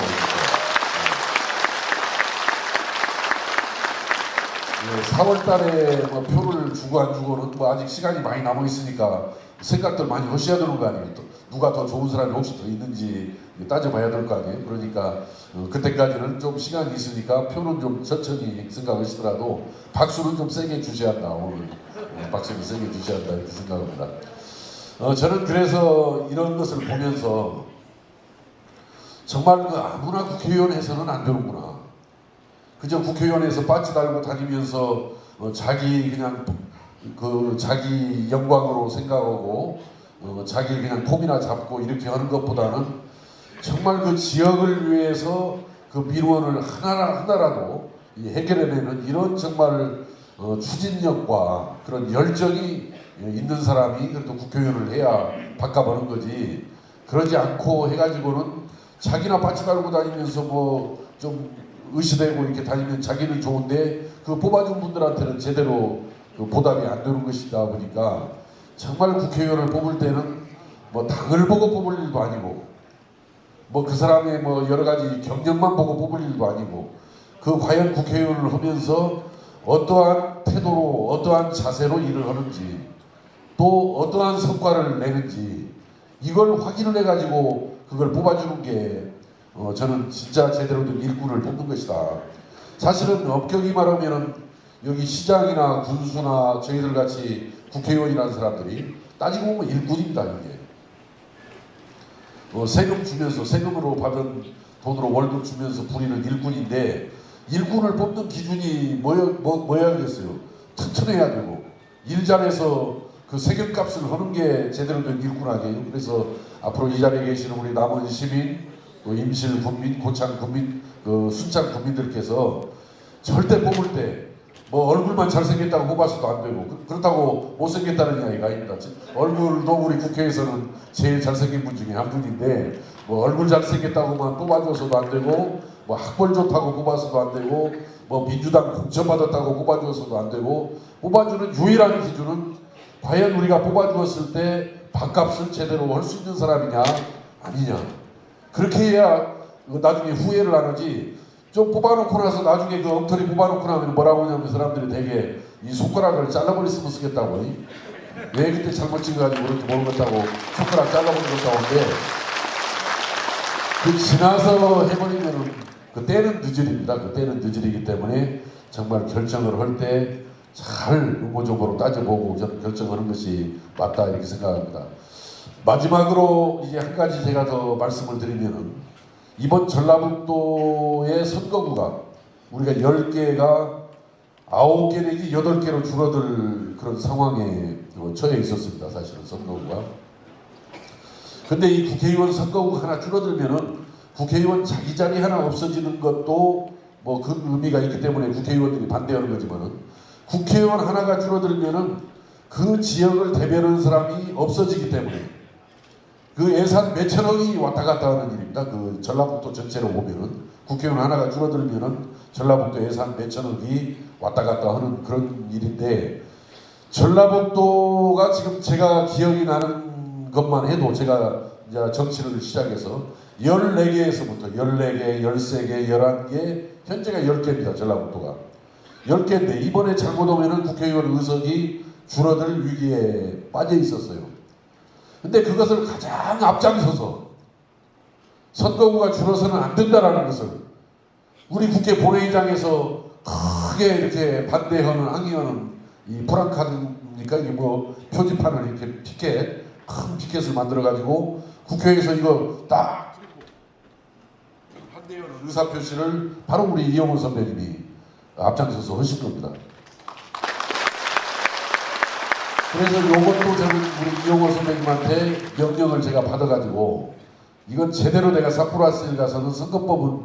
네, 4월 달에 뭐 표를 주고 안 주고는 뭐 아직 시간이 많이 남아 있으니까 생각들 많이 하셔야 되는 거 아니에요. 또 누가 더 좋은 사람이 혹시 더 있는지 따져봐야 될 거 아니에요. 그러니까 그때까지는 좀 시간이 있으니까 표는 좀 천천히 생각하시더라도 박수는 좀 세게 주셔야 한다. 오늘 박수는 세게 주셔야 한다 이렇게 생각합니다. 저는 그래서 이런 것을 보면서 정말 그 아무나 국회의원 해서는 안 되는구나. 그저 국회의원에서 빠지 달고 다니면서 자기 그냥 그 자기 영광으로 생각하고 자기 그냥 폼이나 잡고 이렇게 하는 것보다는 정말 그 지역을 위해서 그 민원을 하나라도 해결해내는 이런 정말 추진력과 그런 열정이 있는 사람이 그래도 국회의원을 해야 바꿔보는 거지. 그러지 않고 해가지고는 자기나 빠지 달고 다니면서 뭐 좀 의시되고 이렇게 다니면 자기는 좋은데 그 뽑아준 분들한테는 제대로 그 보답이 안 되는 것이다 보니까 정말 국회의원을 뽑을 때는 뭐 당을 보고 뽑을 일도 아니고 뭐 그 사람의 뭐 여러 가지 경력만 보고 뽑을 일도 아니고 그 과연 국회의원을 하면서 어떠한 태도로 어떠한 자세로 일을 하는지 또 어떠한 성과를 내는지 이걸 확인을 해가지고 그걸 뽑아주는 게 저는 진짜 제대로 된 일꾼을 뽑는 것이다. 사실은 엄격히 말하면은 여기 시장이나 군수나 저희들 같이 국회의원이라는 사람들이 따지고 보면 일꾼입니다. 이게 세금 주면서 세금으로 받은 돈으로 월급 주면서 부리는 일꾼인데 일꾼을 뽑는 기준이 뭐야겠어요? 튼튼해야 되고 일 잘해서 그 세금값을 하는 게 제대로 된 일꾼 아니에요. 그래서 앞으로 이 자리에 계시는 우리 남원 시민, 또 임실 군민, 고창 군민, 그 순창 군민들께서 절대 뽑을 때 뭐 얼굴만 잘생겼다고 뽑아서도 안 되고 그렇다고 못생겼다는 이야기가 아닙니다. 얼굴도 우리 국회에서는 제일 잘생긴 분 중에 한 분인데 뭐 얼굴 잘생겼다고만 뽑아줘서도 안 되고 뭐 학벌 좋다고 뽑아서도 안 되고 뭐 민주당 공천 받았다고 뽑아줘서도 안 되고 뽑아주는 유일한 기준은 과연 우리가 뽑아주었을 때 밥값을 제대로 할 수 있는 사람이냐 아니냐 그렇게 해야 나중에 후회를 안 하지. 좀 뽑아놓고 나서 나중에 그 엉터리 뽑아놓고 나면 뭐라고 하냐면 사람들이 되게 이 손가락을 잘라버렸으면 쓰겠다고 왜 그때 잘못 찍어가지고 그렇게 모르겠다고 손가락 잘라버리겠다고 하는데 그 지나서 해버리면은 그때는 늦으립니다. 그때는 늦으리기 때문에 정말 결정을 할 때 잘 의무적으로 따져보고 저는 결정하는 것이 맞다 이렇게 생각합니다. 마지막으로 이제 한 가지 제가 더 말씀을 드리면은 이번 전라북도의 선거구가 우리가 10개가 9개 내지 8개로 줄어들 그런 상황에 처해 있었습니다. 사실은 선거구가. 근데 이 국회의원 선거구가 하나 줄어들면은 국회의원 자기 자리 하나 없어지는 것도 뭐 그 의미가 있기 때문에 국회의원들이 반대하는 거지만은 국회의원 하나가 줄어들면은 그 지역을 대변하는 사람이 없어지기 때문에 그 예산 몇천억이 왔다 갔다 하는 일입니다. 그 전라북도 전체로 보면은 국회의원 하나가 줄어들면은 전라북도 예산 몇천억이 왔다 갔다 하는 그런 일인데 전라북도가 지금 제가 기억이 나는 것만 해도 제가 이제 정치를 시작해서 14개에서부터 14개, 13개, 11개 현재가 10개입니다. 전라북도가 10개인데 이번에 잘못 오면은 국회의원 의석이 줄어들 위기에 빠져 있었어요. 근데 그것을 가장 앞장서서 선거구가 줄어서는 안 된다라는 것을 우리 국회 본회의장에서 크게 이렇게 반대하는 항의하는 이 프랑카드니까 이게 뭐 표지판을 이렇게 피켓 큰 피켓을 만들어 가지고 국회에서 이거 딱 반대하는 의사 표시를 바로 우리 이영훈 선배님이 앞장서서 하신 겁니다. 그래서 이것도 저는 우리 이용호 선배님한테 명령을 제가 받아가지고 이건 제대로 내가 사프라스에 가서는 선거법은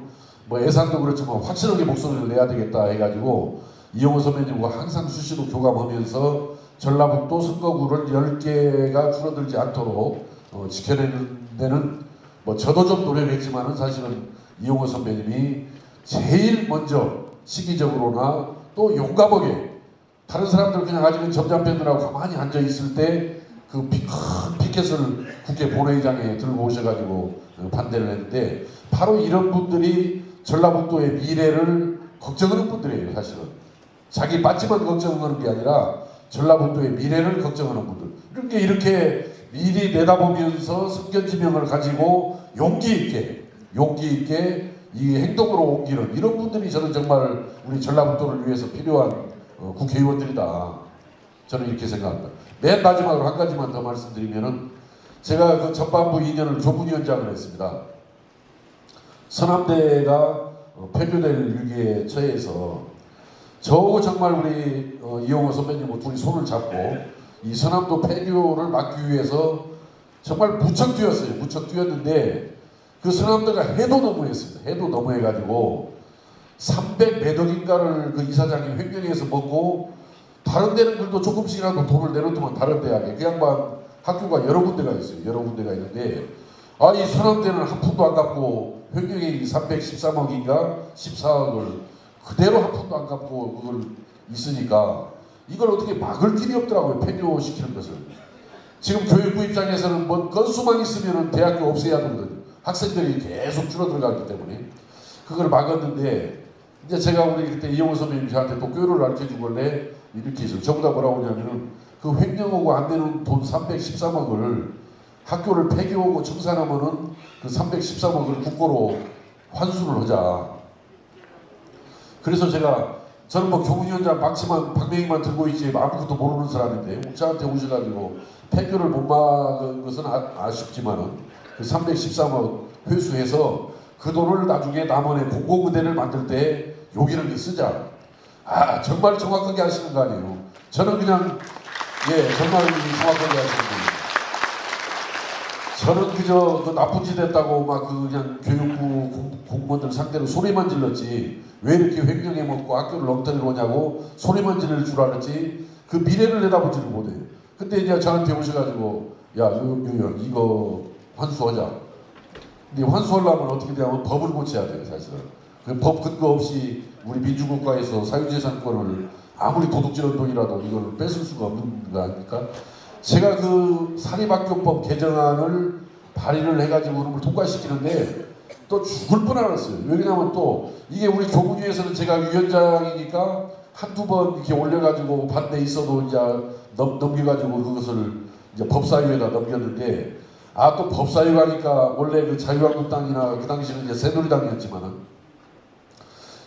뭐 예산도 그렇지만 확실하게 목소리를 내야 되겠다 해가지고 이용호 선배님과 항상 수시로 교감하면서 전라북도 선거구를 10개가 줄어들지 않도록 지켜내는 데는 뭐 저도 좀 노력했지만은 사실은 이용호 선배님이 제일 먼저 시기적으로나 또 용감하게 다른 사람들 그냥 아직은 점잖편들하고 가만히 앉아 있을 때 그 큰 피켓을 국회 본회의장에 들고 오셔가지고 반대를 했는데 바로 이런 분들이 전라북도의 미래를 걱정하는 분들이에요. 사실은 자기 빠지만 걱정하는 게 아니라 전라북도의 미래를 걱정하는 분들 이렇게 미리 내다보면서 성견지명을 가지고 용기 있게 이 행동으로 옮기는 이런 분들이 저는 정말 우리 전라북도를 위해서 필요한 국회의원들이다. 저는 이렇게 생각합니다. 맨 마지막으로 한 가지만 더 말씀드리면은 제가 그 전반부 2년을 교문위원장을 했습니다. 서남대가 폐교될 위기에 처해서 저하고 정말 우리 이용호 선배님과 둘이 손을 잡고 이 서남도 폐교를 막기 위해서 정말 무척 뛰었어요. 무척 뛰었는데 그 서남대가 해도 너무했습니다. 해도 너무해가지고 300몇 억인가를 그 이사장이 횡령해서 먹고 다른 데는들도 조금씩이라도 돈을 내놓더만 다른 대학에 그 양반 학교가 여러 군데가 있어요. 여러 군데가 있는데 이 서남대는 한 푼도 안 갚고 횡령액이 313억인가 14억을 그대로 한 푼도 안 갚고 그걸 있으니까 이걸 어떻게 막을 길이 없더라고요. 폐교시키는 것을. 지금 교육부 입장에서는 뭐 건수만 있으면 대학교 없애야 되거든요. 학생들이 계속 줄어들어가기 때문에 그걸 막았는데 이제 제가 우리 그때 이용호 선배님이 저한테 또 꾀를 가르쳐주길래 이렇게 있어요. 전부 다 뭐라고 하냐면은 그 횡령하고 안 내는 돈 313억을 학교를 폐교하고 청산하면은 그 313억을 국고로 환수를 하자. 그래서 저는 뭐 교문위원장 박치만 박명희만 들고 있지 아무것도 모르는 사람인데 저한테 오셔가지고 폐교를 못 막은 것은 아쉽지만은 그 313억 회수해서 그 돈을 나중에 남원에 공공의대를 만들 때 여기를 쓰자. 아 정말 정확하게 하시는 거 아니에요. 저는 그냥 정말 정확하게 하시는 거예요. 저는 그저 그 나쁜 짓 했다고 막 그냥 교육부 공무원들 상대로 소리만 질렀지 왜 이렇게 횡령해 먹고 학교를 엉터리로 오냐고 소리만 지를 줄 알았지 그 미래를 내다보지를 못해요. 근데 이제 저한테 오셔가지고 야 유영 이거 환수하자. 근데 환수하려면 어떻게 되냐면 법을 고쳐야 돼요 사실은. 그 법 근거 없이 우리 민주국가에서 사유재산권을 아무리 도둑질한 돈이라도 이걸 뺏을 수가 없는 거 아닙니까? 제가 그 사립학교법 개정안을 발의를 해가지고 그걸 통과시키는데 또 죽을 뻔 알았어요. 왜냐면 또 이게 우리 교문위에서는 제가 위원장이니까 한두 번 이렇게 올려가지고 반대 있어도 이제 넘겨가지고 그것을 이제 법사위에다 넘겼는데 또 법사위 가니까 원래 그 자유한국당이나 그 당시는 이제 새누리당이었지만은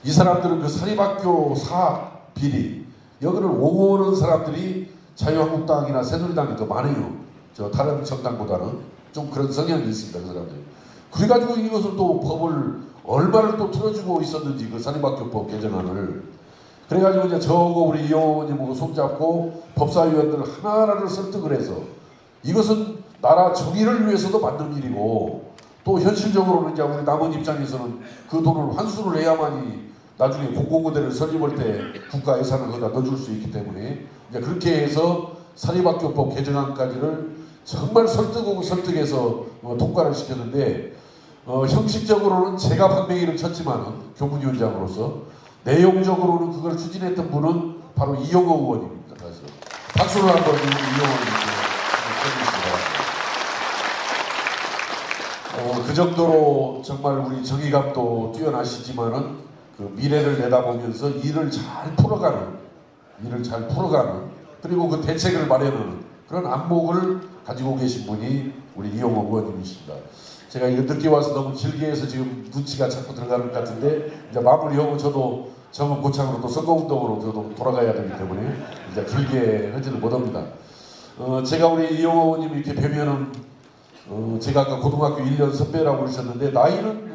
이 사람들은 그 사립학교 사학 비리 여기를 옹호하는 사람들이 자유한국당이나 새누리당이 더 많아요. 저 다른 정당보다는 좀 그런 성향이 있습니다. 그 사람들. 그래가지고 이것을 또 법을 얼마를 또 틀어주고 있었는지 그 사립학교법 개정안을 그래가지고 이제 저하고 우리 이용호님하고 손잡고 법사위원들 하나하나를 설득을 해서 이것은 나라 정의를 위해서도 만든 일이고 또 현실적으로는 이제 우리 남원 입장에서는 그 돈을 환수를 해야만이 나중에 공공의대를 설립할 때 국가 예산을 거기다 넣어줄 수 있기 때문에 이제 그렇게 해서 사립학교법 개정안까지를 정말 설득해서 통과를 시켰는데 형식적으로는 제가 박명희를 쳤지만은 교문위원장으로서 내용적으로는 그걸 추진했던 분은 바로 이용호 의원입니다. 사실. 박수를 한번 이용호 의원님께 그 정도로 정말 우리 정의감도 뛰어나시지만은 그 미래를 내다보면서 일을 잘 풀어가는 그리고 그 대책을 마련하는 그런 안목을 가지고 계신 분이 우리 이용호 의원님이십니다. 제가 이거 늦게 와서 너무 길게 해서 지금 눈치가 자꾸 들어가는 것 같은데 이제 마무리하고 저도 정원 고창으로 또 선거운동으로 저도 돌아가야 되기 때문에 이제 길게 하지는 못합니다. 제가 우리 이용호 의원님 이렇게 뵈면은 제가 아까 고등학교 1년 선배라고 그러셨는데 나이는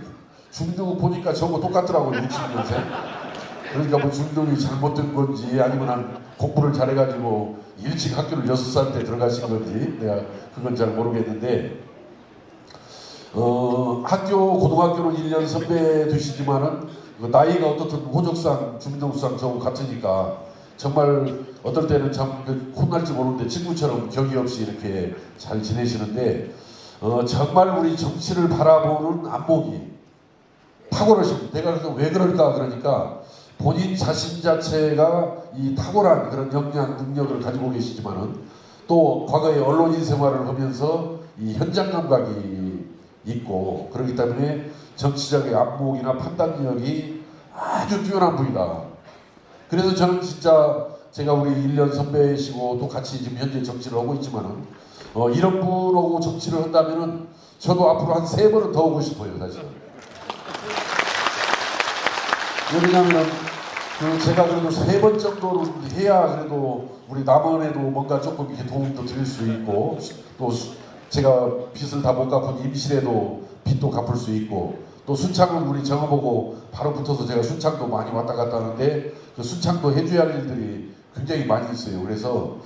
중등 보니까 저거 똑같더라고요. 60년생. 그러니까 뭐 중등이 잘못된 건지 아니면 공부를 잘해가지고 일찍 학교를 6살 때 들어가신 건지 내가 그건 잘 모르겠는데 고등학교는 1년 선배 되시지만은 그 나이가 어떻든 호적상 주민등록상 저하고 같으니까 정말 어떨 때는 참 혼날지 모르는데 친구처럼 격이 없이 이렇게 잘 지내시는데 정말 우리 정치를 바라보는 안목이 탁월하십니다. 내가 그래서 왜 그럴까 그러니까 본인 자신 자체가 이 탁월한 그런 역량, 능력을 가지고 계시지만은 또 과거에 언론인 생활을 하면서 이 현장 감각이 있고 그렇기 때문에 정치적인 안목이나 판단력이 아주 뛰어난 분이다. 그래서 저는 진짜 제가 우리 1년 선배시고 또 같이 지금 현재 정치를 하고 있지만은 이런 분하고 정치를 한다면은 저도 앞으로 한 3번은 더 오고 싶어요, 사실은. 왜냐면은 제가 그래도 3번 정도는 해야 그래도 우리 남원에도 뭔가 조금 이렇게 도움도 드릴 수 있고 또 제가 빚을 다 못 갚은 임실에도 빚도 갚을 수 있고 또 순창은 우리 정어보고 바로 붙어서 제가 순창도 많이 왔다 갔다 하는데 그 순창도 해줘야 할 일들이 굉장히 많이 있어요. 그래서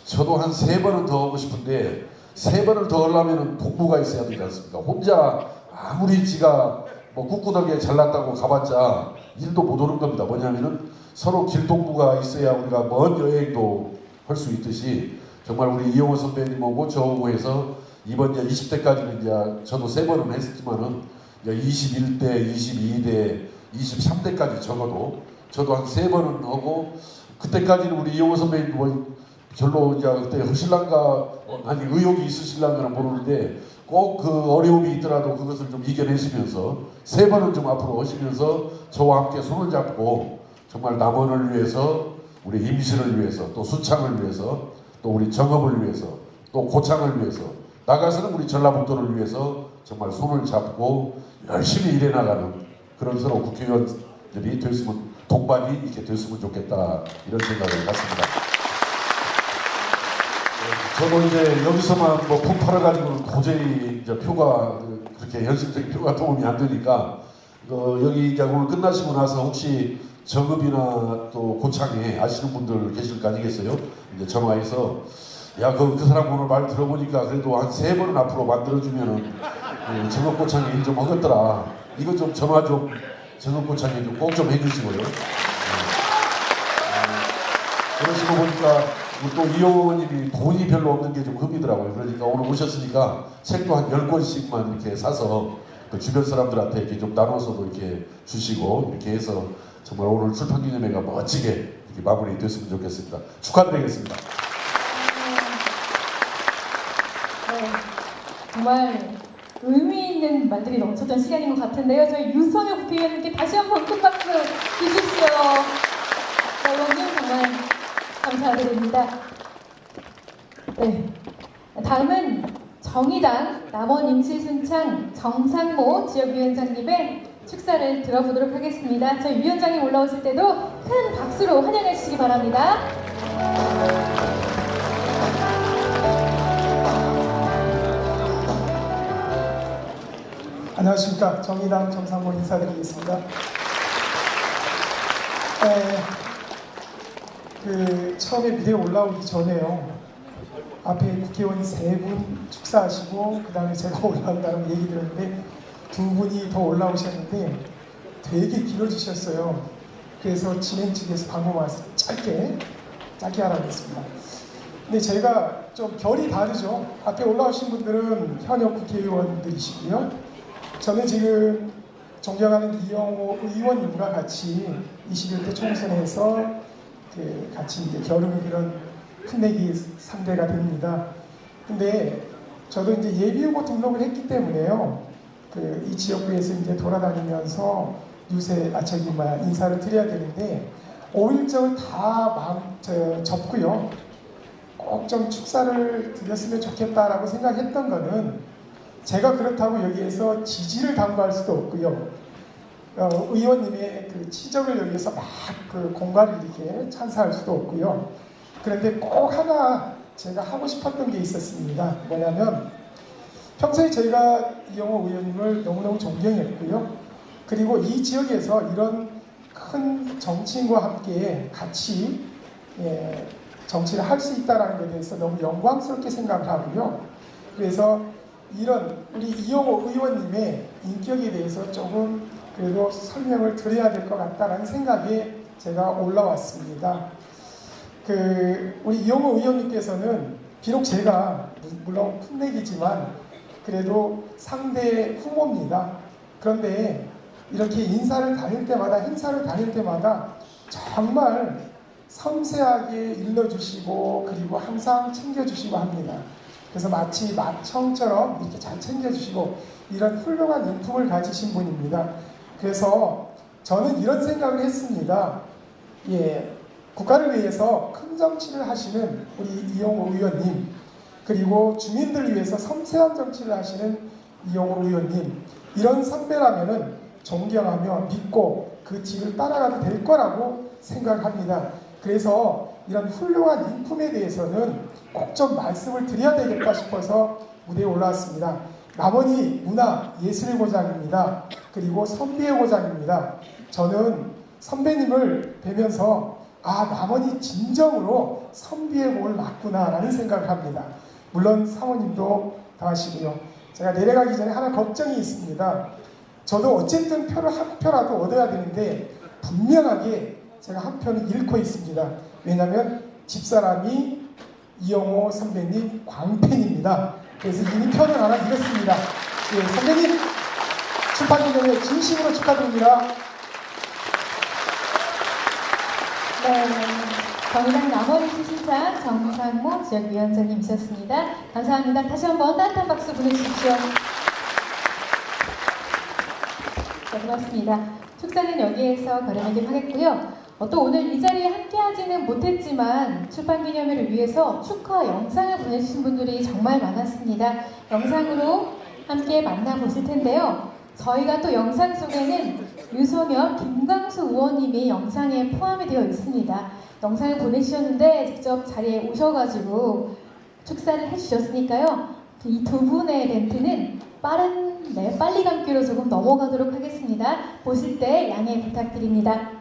저도 한 3번은 더 하고 싶은데 3번을 더 하려면 동무가 있어야 되지 않습니까? 혼자 아무리 지가 뭐 꿋꿋하게 잘났다고 가봤자 일도 못 오는 겁니다. 뭐냐면은 서로 길동무가 있어야 우리가 먼 여행도 할 수 있듯이 정말 우리 이용호 선배님하고 저하고 해서 이번 이제 20대까지는 이제 저도 3번은 했지만은 이제 21대, 22대, 23대까지 적어도 저도 한 3번은 하고 그때까지는 우리 이용호 선배님 뭐 별로 이제 그때 신랑과 아니 의욕이 있으실랑가는 모르는데 꼭 그 어려움이 있더라도 그것을 좀 이겨내시면서 세 번은 좀 앞으로 오시면서 저와 함께 손을 잡고 정말 남원을 위해서 우리 임시를 위해서 또 순창을 위해서 또 우리 정읍을 위해서 또 고창을 위해서 나가서는 우리 전라북도를 위해서 정말 손을 잡고 열심히 일해 나가는 그런 서로 국회의원들이 됐으면 동반이 이렇게 됐으면 좋겠다 이런 생각을 갖습니다. 저도 이제 여기서만 뭐 풍파를 가지고는 도저히 이제 표가 그렇게 현실적인 표가 도움이 안 되니까 여기 이제 오늘 끝나시고 나서 혹시 정읍이나 또 고창에 아시는 분들 계실 거 아니겠어요? 이제 전화해서 야 그 사람 오늘 말 들어보니까 그래도 한 3번은 앞으로 만들어주면은 정읍 고창에 일 좀 하겠더라. 이거 좀 전화 좀 정읍 고창에 좀 꼭 좀 해주시고요. 그러시고 보니까 또 이용호 의원님이 돈이 별로 없는 게 좀 흠이더라고요. 그러니까 오늘 오셨으니까 책도 한 10권씩만 이렇게 사서 그 주변 사람들한테 이렇게 좀 나눠서도 이렇게 주시고 이렇게 해서 정말 오늘 출판기념회가 멋지게 이렇게 마무리됐으면 좋겠습니다. 축하드리겠습니다. 네, 정말 의미 있는 말들이 넘쳤던 시간인 것 같은데요. 저희 유성혁 국회의원님께 다시 한번 큰 박수 주십시오. 네, 의원님 정말 감사드립니다. 네, 다음은 정의당 남원 임시순창 정상모 지역위원장님의 축사를 들어보도록 하겠습니다. 저희 위원장님 올라오실 때도 큰 박수로 환영해 주시기 바랍니다. 안녕하십니까. 정의당 정상모 인사드리겠습니다. 처음에 무대에 올라오기 전에요. 앞에 국회의원 3분 축사하시고 그 다음에 제가 올라온다는 얘기 들었는데 2분이 더 올라오셨는데 되게 길어지셨어요. 그래서 진행 측에서 방금 와서 짧게 하라고 했습니다. 근데 제가 좀 결이 다르죠. 앞에 올라오신 분들은 현역 국회의원들이시고요. 저는 지금 존경하는 이용호 의원님과 같이 21대 총선에서 같이 이제 겨루는 그런 풋내기 상대가 됩니다. 근데 저도 이제 예비후보 등록을 했기 때문에요. 이 지역구에서 이제 돌아다니면서 인사를 드려야 되는데 5일정을 다 접고요. 꼭 좀 축사를 드렸으면 좋겠다라고 생각했던 거는 제가 그렇다고 여기에서 지지를 당부할 수도 없고요. 의원님의 그 치적을 여기에서 막 공갈을 이렇게 찬사할 수도 없고요. 그런데 꼭 하나 제가 하고 싶었던 게 있었습니다. 뭐냐면 평소에 저희가 이용호 의원님을 너무너무 존경했고요. 그리고 이 지역에서 이런 큰 정치인과 함께 같이 정치를 할 수 있다는 것에 대해서 너무 영광스럽게 생각을 하고요. 그래서 이런 우리 이용호 의원님의 인격에 대해서 조금 그래도 설명을 드려야 될 것 같다는 생각에 제가 올라왔습니다. 우리 이용호 의원님께서는 비록 제가 물론 풋내기지만 그래도 상대 후보입니다. 그런데 이렇게 인사를 다닐 때마다 행사를 다닐 때마다 정말 섬세하게 일러주시고 그리고 항상 챙겨주시고 합니다. 그래서 마치 맏형처럼 이렇게 잘 챙겨주시고 이런 훌륭한 인품을 가지신 분입니다. 그래서 저는 이런 생각을 했습니다. 국가를 위해서 큰 정치를 하시는 우리 이용호 의원님, 그리고 주민들을 위해서 섬세한 정치를 하시는 이용호 의원님, 이런 선배라면은 존경하며 믿고 그 뒤를 따라가도 될 거라고 생각합니다. 그래서 이런 훌륭한 인품에 대해서는 꼭 좀 말씀을 드려야 되겠다 싶어서 무대에 올라왔습니다. 남원이 문화 예술의 고장입니다. 그리고 선비의 고장입니다. 저는 선배님을 뵈면서 남원이 진정으로 선비의 공을 맞구나 라는 생각을 합니다. 물론 사모님도 다 하시고요. 제가 내려가기 전에 하나 걱정이 있습니다. 저도 어쨌든 표를 한 표라도 얻어야 되는데 분명하게 제가 한 표는 잃고 있습니다. 왜냐하면 집사람이 이용호 선배님 광팬입니다. 그래서 이미 표를 하나 잃었습니다. 선배님 출판기념회 진심으로 축하드립니다. 네. 정의당 남원시 신장 정상모 지역위원장님이셨습니다. 감사합니다. 다시 한번 따뜻한 박수 보내주십시오. 네, 고맙습니다. 축사는 여기에서 거름하도록 하겠고요. 또 오늘 이 자리에 함께하지는 못했지만 출판기념일을 위해서 축하 영상을 보내주신 분들이 정말 많았습니다. 영상으로 함께 만나보실 텐데요. 저희가 또 영상 속에는 유소년 김광수 의원님이 영상에 포함이 되어 있습니다. 영상을 보내주셨는데 직접 자리에 오셔가지고 축사를 해주셨으니까요. 이 두 분의 멘트는 빨리 감기로 조금 넘어가도록 하겠습니다. 보실 때 양해 부탁드립니다.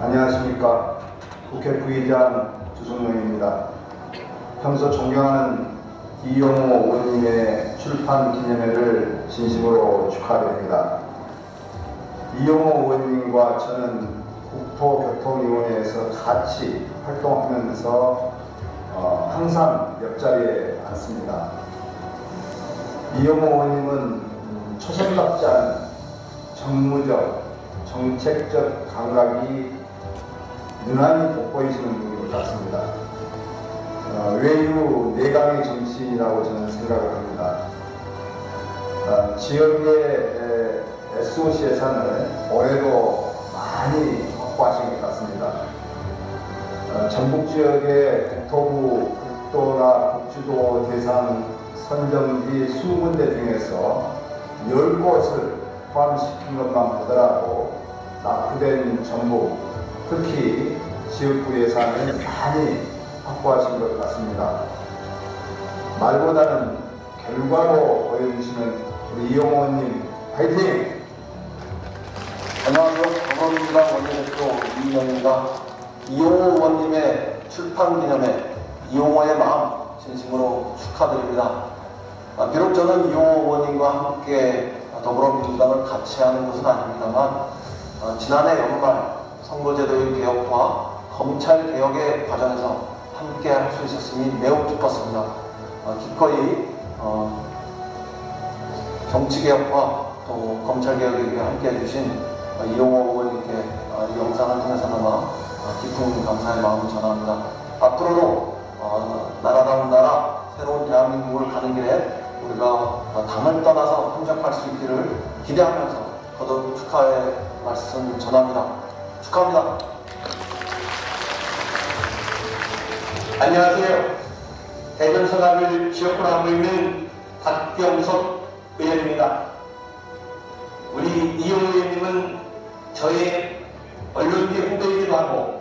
안녕하십니까. 국회 부의장 주성명입니다. 평소 존경하는 이용호 의원님의 출판 기념회를 진심으로 축하드립니다. 이용호 의원님과 저는 국토교통위원회에서 같이 활동하면서 항상 옆자리에 앉습니다. 이용호 의원님은 초선답지 않은 정무적, 정책적 감각이 유난히 돋보이시는 분인 것 같습니다. 외유 내강의 정치인이라고 저는 생각을 합니다. 지역의 SOC 예산을 올해도 많이 확보하신 것 같습니다. 전북 지역의 국토부 국도나 국주도 대상 선정지 20군데 중에서 10곳을 포함시킨 것만 보더라도 낙후된 전북, 특히 지역구 예산을 많이 확보하신 것 같습니다. 말보다는 결과로 보여주시는 우리 이용호 의원님 화이팅! 안녕하세요. 더불어민주당 원내대표 이인영입니다. 이용호 의원님의 출판 기념회 이용호의 마음 진심으로 축하드립니다. 비록 저는 이용호 의원님과 함께 더불어민주당을 같이 하는 것은 아닙니다만 지난해 연말 선거제도의 개혁과 검찰개혁의 과정에서 함께 할 수 있었음이 매우 기뻤습니다. 기꺼이 정치개혁과 또 검찰개혁에 함께 해주신 이용호 의원님께 이 영상을 통해서나마 깊은 감사의 마음을 전합니다. 앞으로도 나라다운 나라, 새로운 대한민국을 가는 길에 우리가 당을 떠나서 함정할 수 있기를 기대하면서 더더욱 축하의 말씀 전합니다. 축하합니다. 안녕하세요. 대전 서강을 지역구로 하고 있는 박병석 의원입니다. 우리 이용호 의원님은 저의 언론계 후배이기도 하고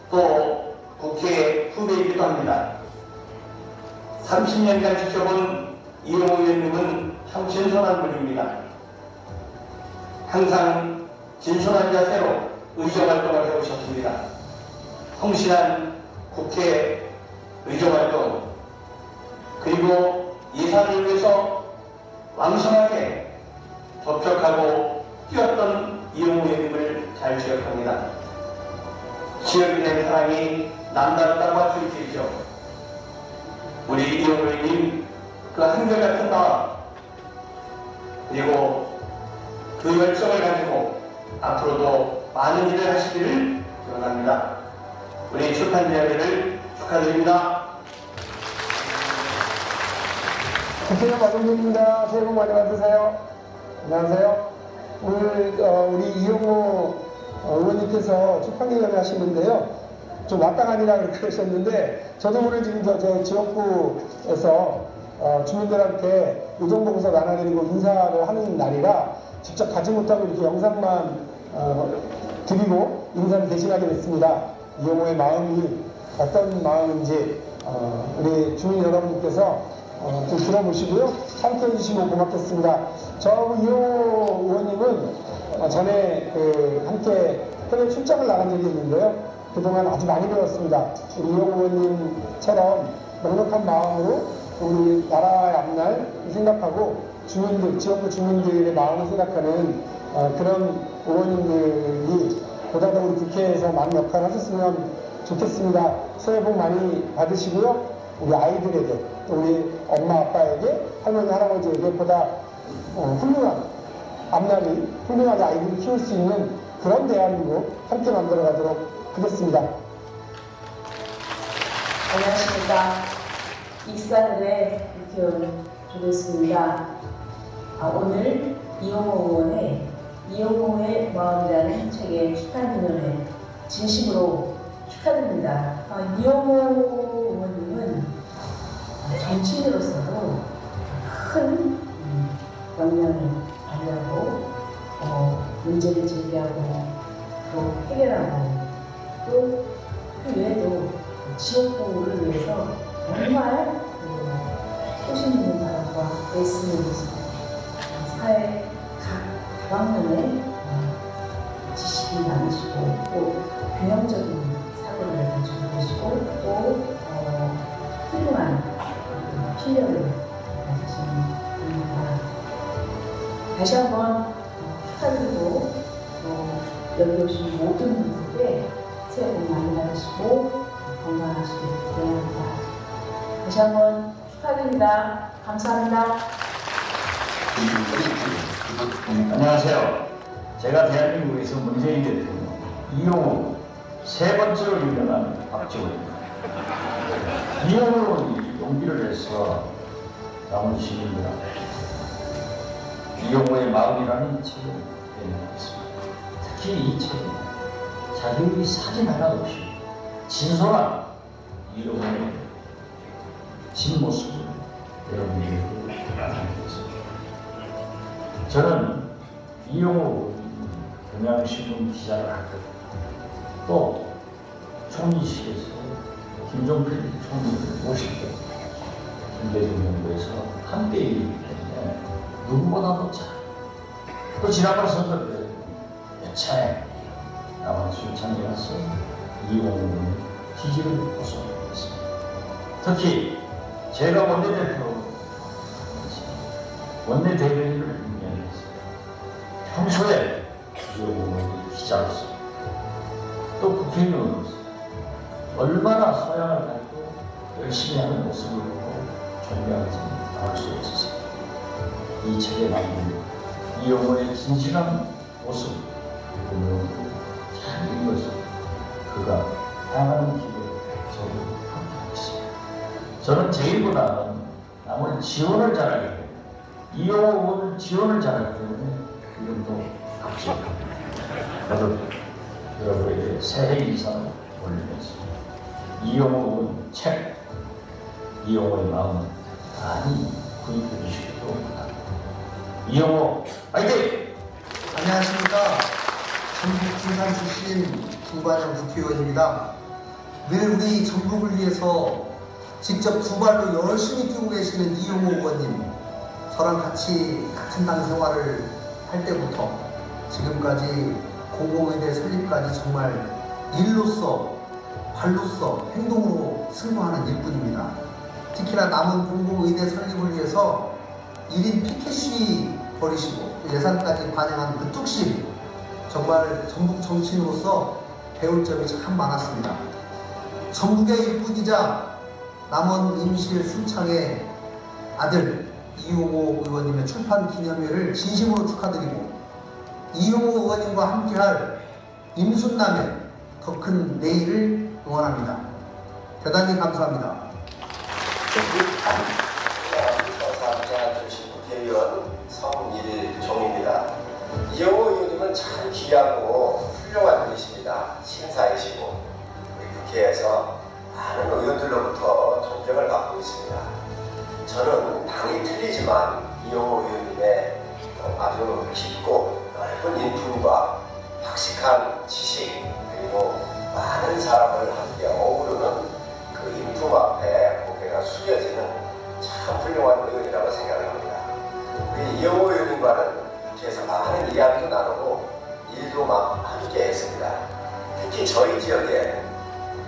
또 국회 후배이기도 합니다. 30년간 지켜본 이용호 의원님은 참 진솔한 분입니다. 항상 진솔한 자세로 의정활동을 해오셨습니다. 성실한 국회 의정활동 그리고 예산을 위해서 왕성하게 접촉하고 뛰었던 이용호 의원님을 잘 기억합니다. 지역에 대한 사랑이 남다르다고 할 수 있겠죠. 우리 이용호 의원님 그 한결같은 마음 그리고 그 열정을 가지고 앞으로도 많은 일을 하시기를 기원합니다. 우리 출판 기념회를 축하드립니다. 국회의원 박은규입니다. 새해 복 많이 받으세요. 안녕하세요. 오늘 우리 이용호 의원님께서 출판기념회 하시는데요. 좀 왔다 가니라 그렇게 하셨는데 저도 오늘 지금 저 지역구에서 주민들한테 의정보고서 나눠드리고 인사를 하는 날이라 직접 가지 못하고 이렇게 영상만 드리고 인사를 대신하게 됐습니다. 이용호의 마음이 어떤 마음인지 우리 주민 여러분께서 좀 들어보시고요. 함께 해주시면 고맙겠습니다. 저 이용호 의원님은 전에 함께 해외 출장을 나간 적이 있는데요. 그동안 아주 많이 배웠습니다. 우리 이용호 의원님처럼 넉넉한 마음으로 우리 나라의 앞날 생각하고 주민들, 지역구 주민들의 마음을 생각하는 그런 의원님들이 보다 더 우리 국회에서 많은 역할을 하셨으면 좋겠습니다. 새해 복 많이 받으시고요. 우리 아이들에게, 우리 엄마 아빠에게, 할머니 할아버지에게 보다 훌륭한 앞날이, 훌륭하게 아이들을 키울 수 있는 그런 대한민국 함께 만들어 가도록 하겠습니다. 안녕하십니까. 익산을의 국회의원 조대수입니다. 오늘 이용호 의원의 이용호의 마음이라는 책의 축하기념회 진심으로 축하드립니다. 이용호 의원님은 정치인으로서도 큰 역량을 발휘하고 문제를 제기하고 또 해결하고 또 그 외에도 지역구를 위해서 정말 소신 있는 바람과 애쓰는 모습, 사회 각 방면에 지식이 많으시고 또 균형적인 사고를 가지고 계시고 또 훌륭한 필력을 가지신 분입니다. 다시 한번 축하드리고 또 여기 오신 모든 분들께 새해 복 많이 받으시고 건강하시길 바랍니다. 다시 한번 축하드립니다. 감사합니다. 안녕하세요. 제가 대한민국에서 문재인 대통령, 이용호 세 번째로 유명한 박지원입니다. 이용호는 용기를 내서 남은 시민입니다. 이용호의 마음이라는 책을 내놓았습니다. 특히 이 책은 자기의 사진 하나 없이 진솔한 이용호의 진모습을 여러분에게 나타내겠습니다. 저는 이용호 경향신문 기자를 할 때 또 총리실에서 김종필 총리를 모실 때 김대중 정부에서 함께 일했기 때문에 누구보다도 잘 또 지난번 선거 때 몇 차례 남한 순창에 가서 이용호의 지지를 호소했습니다. 특히 제가 원내대변인을 임명했습니다. 평소에 이용호의 기자로서 또 국회의원으로서 얼마나 소양을 갖고 열심히 하는 모습을 보고 존경하지 않을 수 없었습니다. 이 책에 남긴 이용호의 진실한 모습 보면 잘 읽어서 그가 향하는 길에 저도 함께하겠습니다. 저는 제일보다 남을 지원을 잘하기 때문에 이용호 의원을 지원을 잘하기 때문에 이름도 박지원입니다. 저도 여러분에게 새해 인사를 올리겠습니다. 이용호 의원 책, 이용호의 마음 많이 구입해 주시기도 바랍니다. 이용호 화이팅! 안녕하십니까. 전북 군산 출신 김관영 국회의원입니다. 늘 우리 전북을 위해서 직접 두 발로 열심히 뛰고 계시는 이용호 의원님, 저랑 같이 같은 당 생활을 할 때부터 지금까지 공공의대 설립까지 정말 일로서 발로서 행동으로 승부하는 일꾼입니다. 특히나 남은 공공의대 설립을 위해서 1인 피켓 시위 벌이시고 예산까지 반영한 그 뚝심, 정말 전북 정치인으로서 배울 점이 참 많았습니다. 전북의 일꾼이자 남원 임실 순창의 아들 이용호 의원님의 출판 기념회를 진심으로 축하드리고 이용호 의원님과 함께할 임순남의 더 큰 내일을 응원합니다. 대단히 감사합니다. 서산장 출신 국회의원 성일종입니다. 이용호 의원님은 참 귀하고 훌륭한 분이십니다. 신사이시고 우리 국회에서 많은 의원들로부터 존경을 받고 있습니다. 저는 당이 틀리지만 이용호 의원님의 아주 깊고 넓은 인품과 박식한 지식 그리고 많은 사람을 함께 어우르는 그 인품 앞에 고개가 숙여지는 참 훌륭한 의원이라고 생각을 합니다. 우리 이용호 의원님과는 국회에서 많은 이야기도 나누고 일도 막 함께 했습니다. 특히 저희 지역에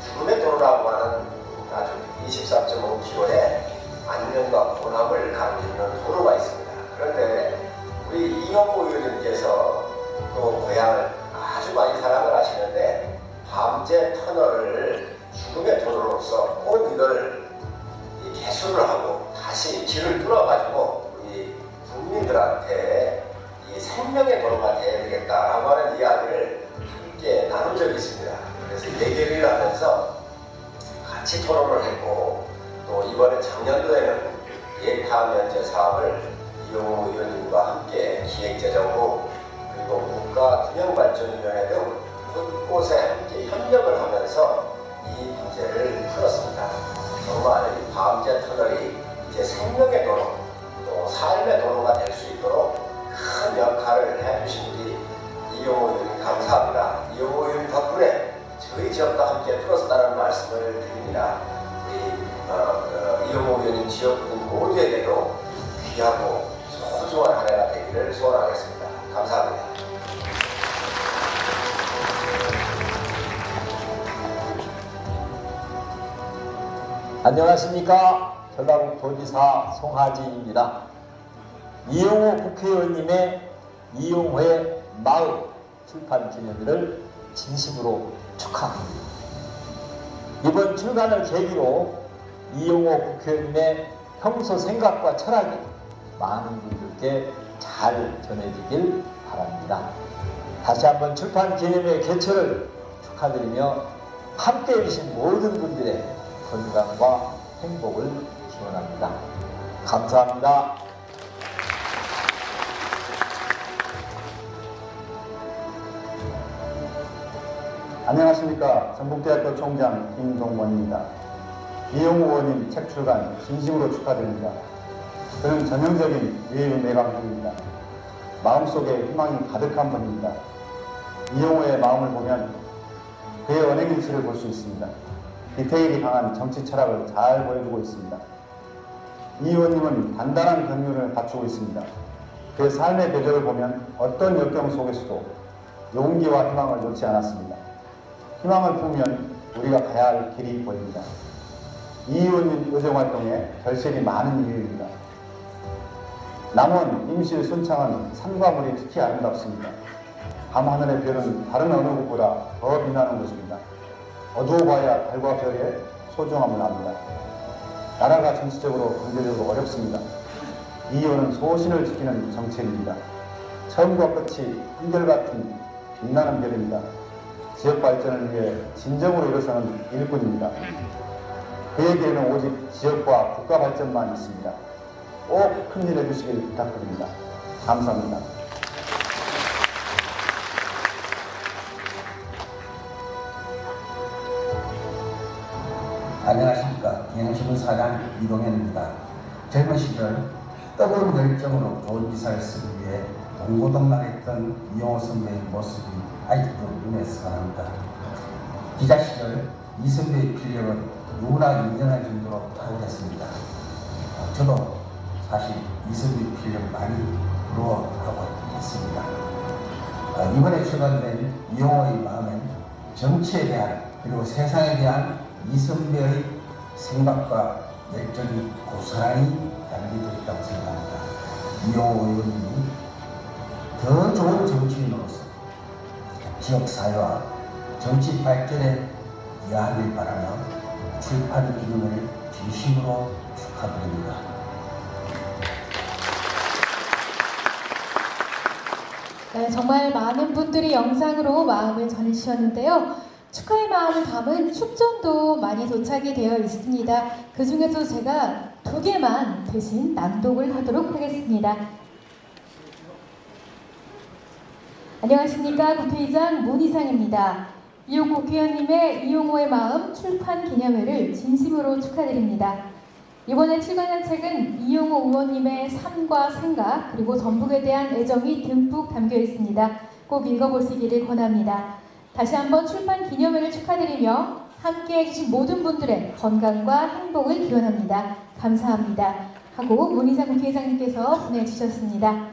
죽음의 도로라고 하는 아주 23.5km의 안녕과 고남을 가리키는 도로가 있습니다. 그런데 우리 이용호 의원님께서 또 고향을 아주 많이 사랑을 하시는데 밤새 터널을 죽음의 도로로서 꼭 이걸 압수를 하고 다시 길을 뚫어가지고 우리 국민들한테 이 생명의 도로가 되어야 되겠다라고 하는 이야기를 함께 나눈 적이 있습니다. 그래서 얘기를 하면서 같이 토론을 했고, 또 이번에 작년도에는 예타 면제 사업을 이용호 의원님과 함께 기획재정부 그리고 국가균형발전위원회 등 곳곳에 함께 협력을 하면서 이 문제를 풀었습니다. 정말 이 밤제 터널이 이제 생명의 도로, 또 삶의 도로가 될 수 있도록 큰 역할을 해주신 우리 이용호 의원님 감사합니다. 이용호 의원님 덕분에 저희 지역도 함께 풀었다는 말씀을 드립니다. 우리 이용호 의원님 지역분 모두에게도 귀하고 소중한 한 해가 되기를 소원하겠습니다. 감사합니다. 안녕하십니까. 전라북도지사 송하진입니다. 이용호 국회의원님의 이용호의 마을 출판 기념일을 진심으로 축하합니다. 이번 출간을 계기로 이용호 국회의원님의 평소 생각과 철학이 많은 분들께 잘 전해지길 바랍니다. 다시 한번 출판 기념회 개최를 축하드리며 함께해 주신 모든 분들의 건강과 행복을 기원합니다. 감사합니다. 안녕하십니까. 전북대학교 총장 김동원입니다. 이용호 의원님 책 출간 진심으로 축하드립니다. 그는 전형적인 예의 내강적입니다. 마음속에 희망이 가득한 분입니다. 이용호의 마음을 보면 그의 언행일치를 볼 수 있습니다. 디테일이 강한 정치 철학을 잘 보여주고 있습니다. 이 의원님은 단단한 경륜을 갖추고 있습니다. 그의 삶의 궤적을 보면 어떤 역경 속에서도 용기와 희망을 놓지 않았습니다. 희망을 품으면 우리가 가야 할 길이 보입니다. 이 의원님 의정활동에 결실이 많은 이유입니다. 남원, 임실, 순창은 산과 물이 특히 아름답습니다. 밤하늘의 별은 다른 어느 곳보다 더 빛나는 곳입니다. 어두워봐야 달과 별의 소중함을 압니다. 나라가 정치적으로 경제적으로 어렵습니다. 이 의원은 소신을 지키는 정치인입니다. 처음과 끝이 한결같은 빛나는 별입니다. 지역 발전을 위해 진정으로 일어서는 일꾼입니다. 그에게는 오직 지역과 국가 발전만 있습니다. 꼭 큰일 해주시길 부탁드립니다. 감사합니다. 안녕하십니까. 영신사장 이동현입니다. 젊은 시절 뜨거운 열정으로 좋은 기사를 쓰기 위해 동고동락했던 이용호 선배의 모습이 아직도 눈에 선합니다. 기자 시절 이 선배의 필력은 누구나 인정할 정도로 탁월했습니다. 저도 사실 이 선배의 필력을 많이 부러워하고 있습니다. 이번에 출간된 이용호의 마음엔 정치에 대한 그리고 세상에 대한 이 선배의 생각과 열정이 고스란히 담겨져 있다고 생각합니다. 이용호 의원님이 더 좋은 정치인으로서 지역사회와 정치 발전에 기여하길 바라며 출판 기념을 진심으로 축하드립니다. 네, 정말 많은 분들이 영상으로 마음을 전해주셨는데요. 축하의 마음을 담은 축전도 많이 도착이 되어 있습니다. 그 중에서 제가 2개만 대신 낭독을 하도록 하겠습니다. 안녕하십니까. 국회의장 문희상입니다. 이용 국회의원님의 이용호의 마음 출판 기념회를 진심으로 축하드립니다. 이번에 출간한 책은 이용호 의원님의 삶과 생각 그리고 전북에 대한 애정이 듬뿍 담겨 있습니다. 꼭 읽어보시기를 권합니다. 다시 한번 출판 기념회를 축하드리며 함께해 주신 모든 분들의 건강과 행복을 기원합니다. 감사합니다. 하고 문희상 국회의장님께서 보내주셨습니다.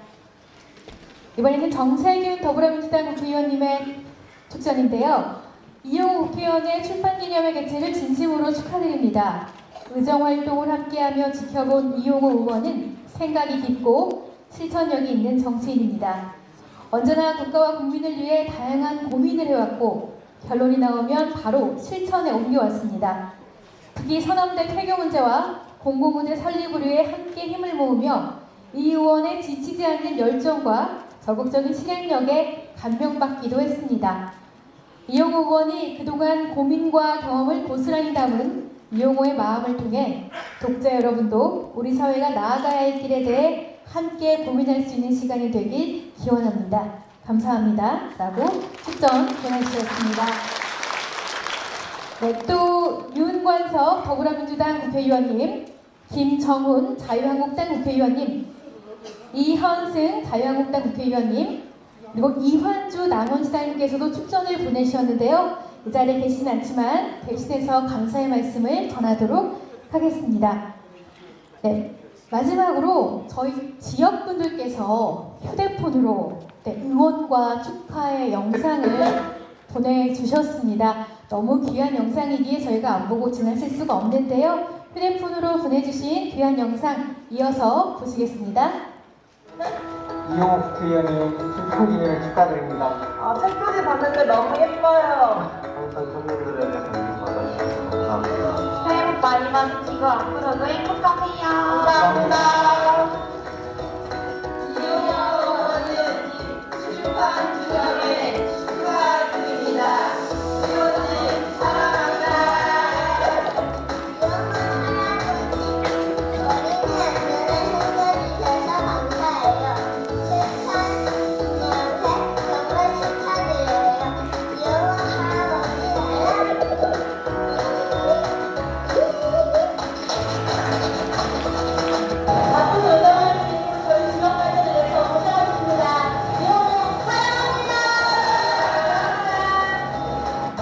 이번에는 정세균 더불어민주당 국회의원님의 축전인데요. 이용호 국회의원의 출판 기념회 개최를 진심으로 축하드립니다. 의정활동을 함께하며 지켜본 이용호 의원은 생각이 깊고 실천력이 있는 정치인입니다. 언제나 국가와 국민을 위해 다양한 고민을 해왔고 결론이 나오면 바로 실천에 옮겨왔습니다. 특히 서남대 폐교 문제와 공공무대 설립을 위해 함께 힘을 모으며 이 의원의 지치지 않는 열정과 적극적인 실행력에 감명받기도 했습니다. 이용호 의원이 그동안 고민과 경험을 고스란히 담은 이용호의 마음을 통해 독자 여러분도 우리 사회가 나아가야 할 길에 대해 함께 고민할 수 있는 시간이 되길 기원합니다. 감사합니다. 라고 축전 보내주셨습니다. 네, 또 윤관석 더불어민주당 국회의원님, 김정훈 자유한국당 국회의원님, 이현승 자유한국당 국회의원님, 그리고 이환주 남원시장님께서도 축전을 보내주셨는데요. 이 자리에 계시진 않지만 대신해서 감사의 말씀을 전하도록 하겠습니다. 네, 마지막으로 저희 지역분들께서 휴대폰으로 응원과 축하의 영상을 보내주셨습니다. 너무 귀한 영상이기에 저희가 안 보고 지나칠 수가 없는데요. 휴대폰으로 보내주신 귀한 영상 이어서 보시겠습니다. 이용호 국회의원님 출판 기념일 축하드립니다. 책표지 봤는데 너무 예뻐요. 항상 청년들에게 관심 받아주셔서 감사합니다. 새해 복 많이 받으시고 앞으로도 행복하세요. 감사합니다. 이용호 의원님 출판 기념일 축하드립니다. 의원님 사랑합니다.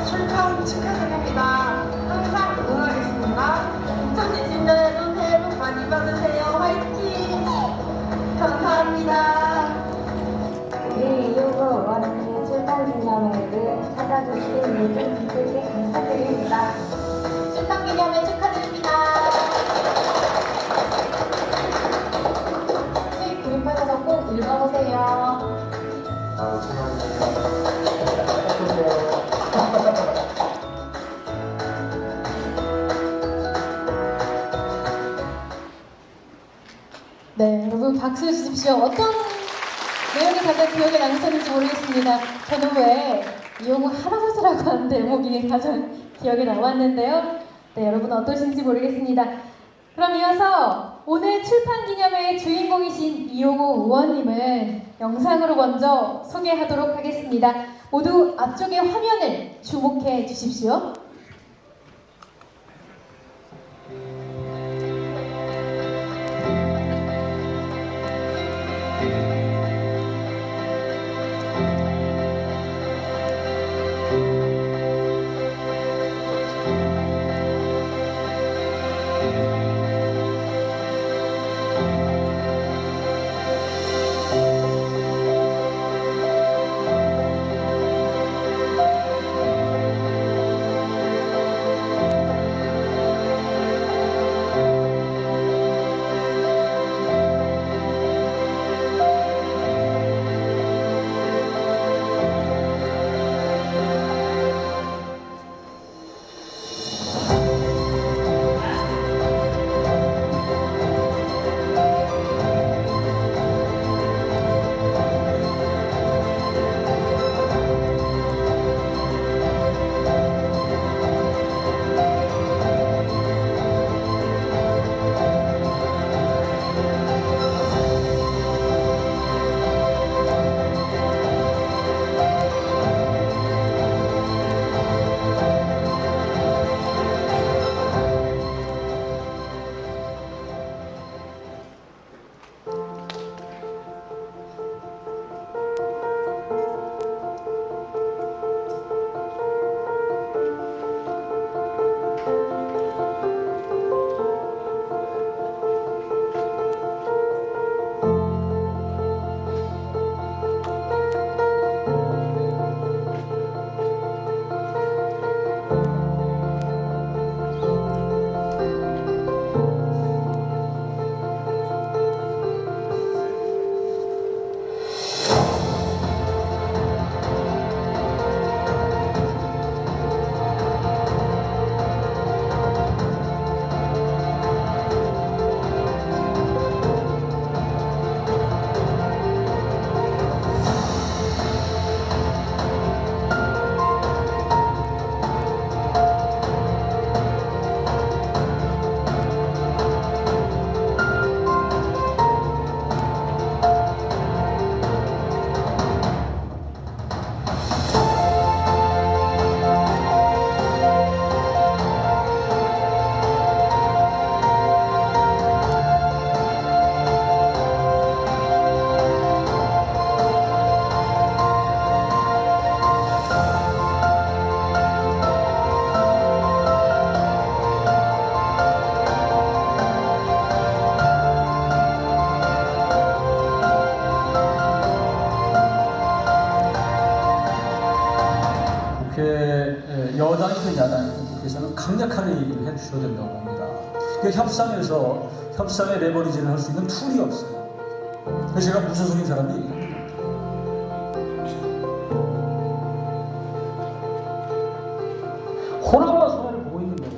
출판 축하드립니다. 항상 응원하겠습니다. 2020년에도 새해 복 많이 받으세요. 화이팅! 감사합니다. 우리 이용호 의원님 출판 기념회를 찾아주신 모든 분들께 감사드립니다. 출판 기념회 축하드립니다. 책 구입하셔서 꼭 읽어보세요. 네, 여러분 박수 주십시오. 어떤 내용이 가장 기억에 남으셨는지 모르겠습니다. 저는 왜 이용호 할아버지라고 하는 대목이 가장 기억에 남았는데요. 네, 여러분 어떠신지 모르겠습니다. 그럼 이어서 오늘 출판기념회의 주인공이신 이용호 의원님을 영상으로 먼저 소개하도록 하겠습니다. 모두 앞쪽의 화면을 주목해 주십시오. 대해서는 강력하게 얘기를 해 주셔야 된다고 봅니다. 그 협상에서 협상의 레버리지를 할 수 있는 툴이 없어요. 그래서 제가 무소속인 사람이 얘기합니다. 호남과 서해를 보고 있는 거예요.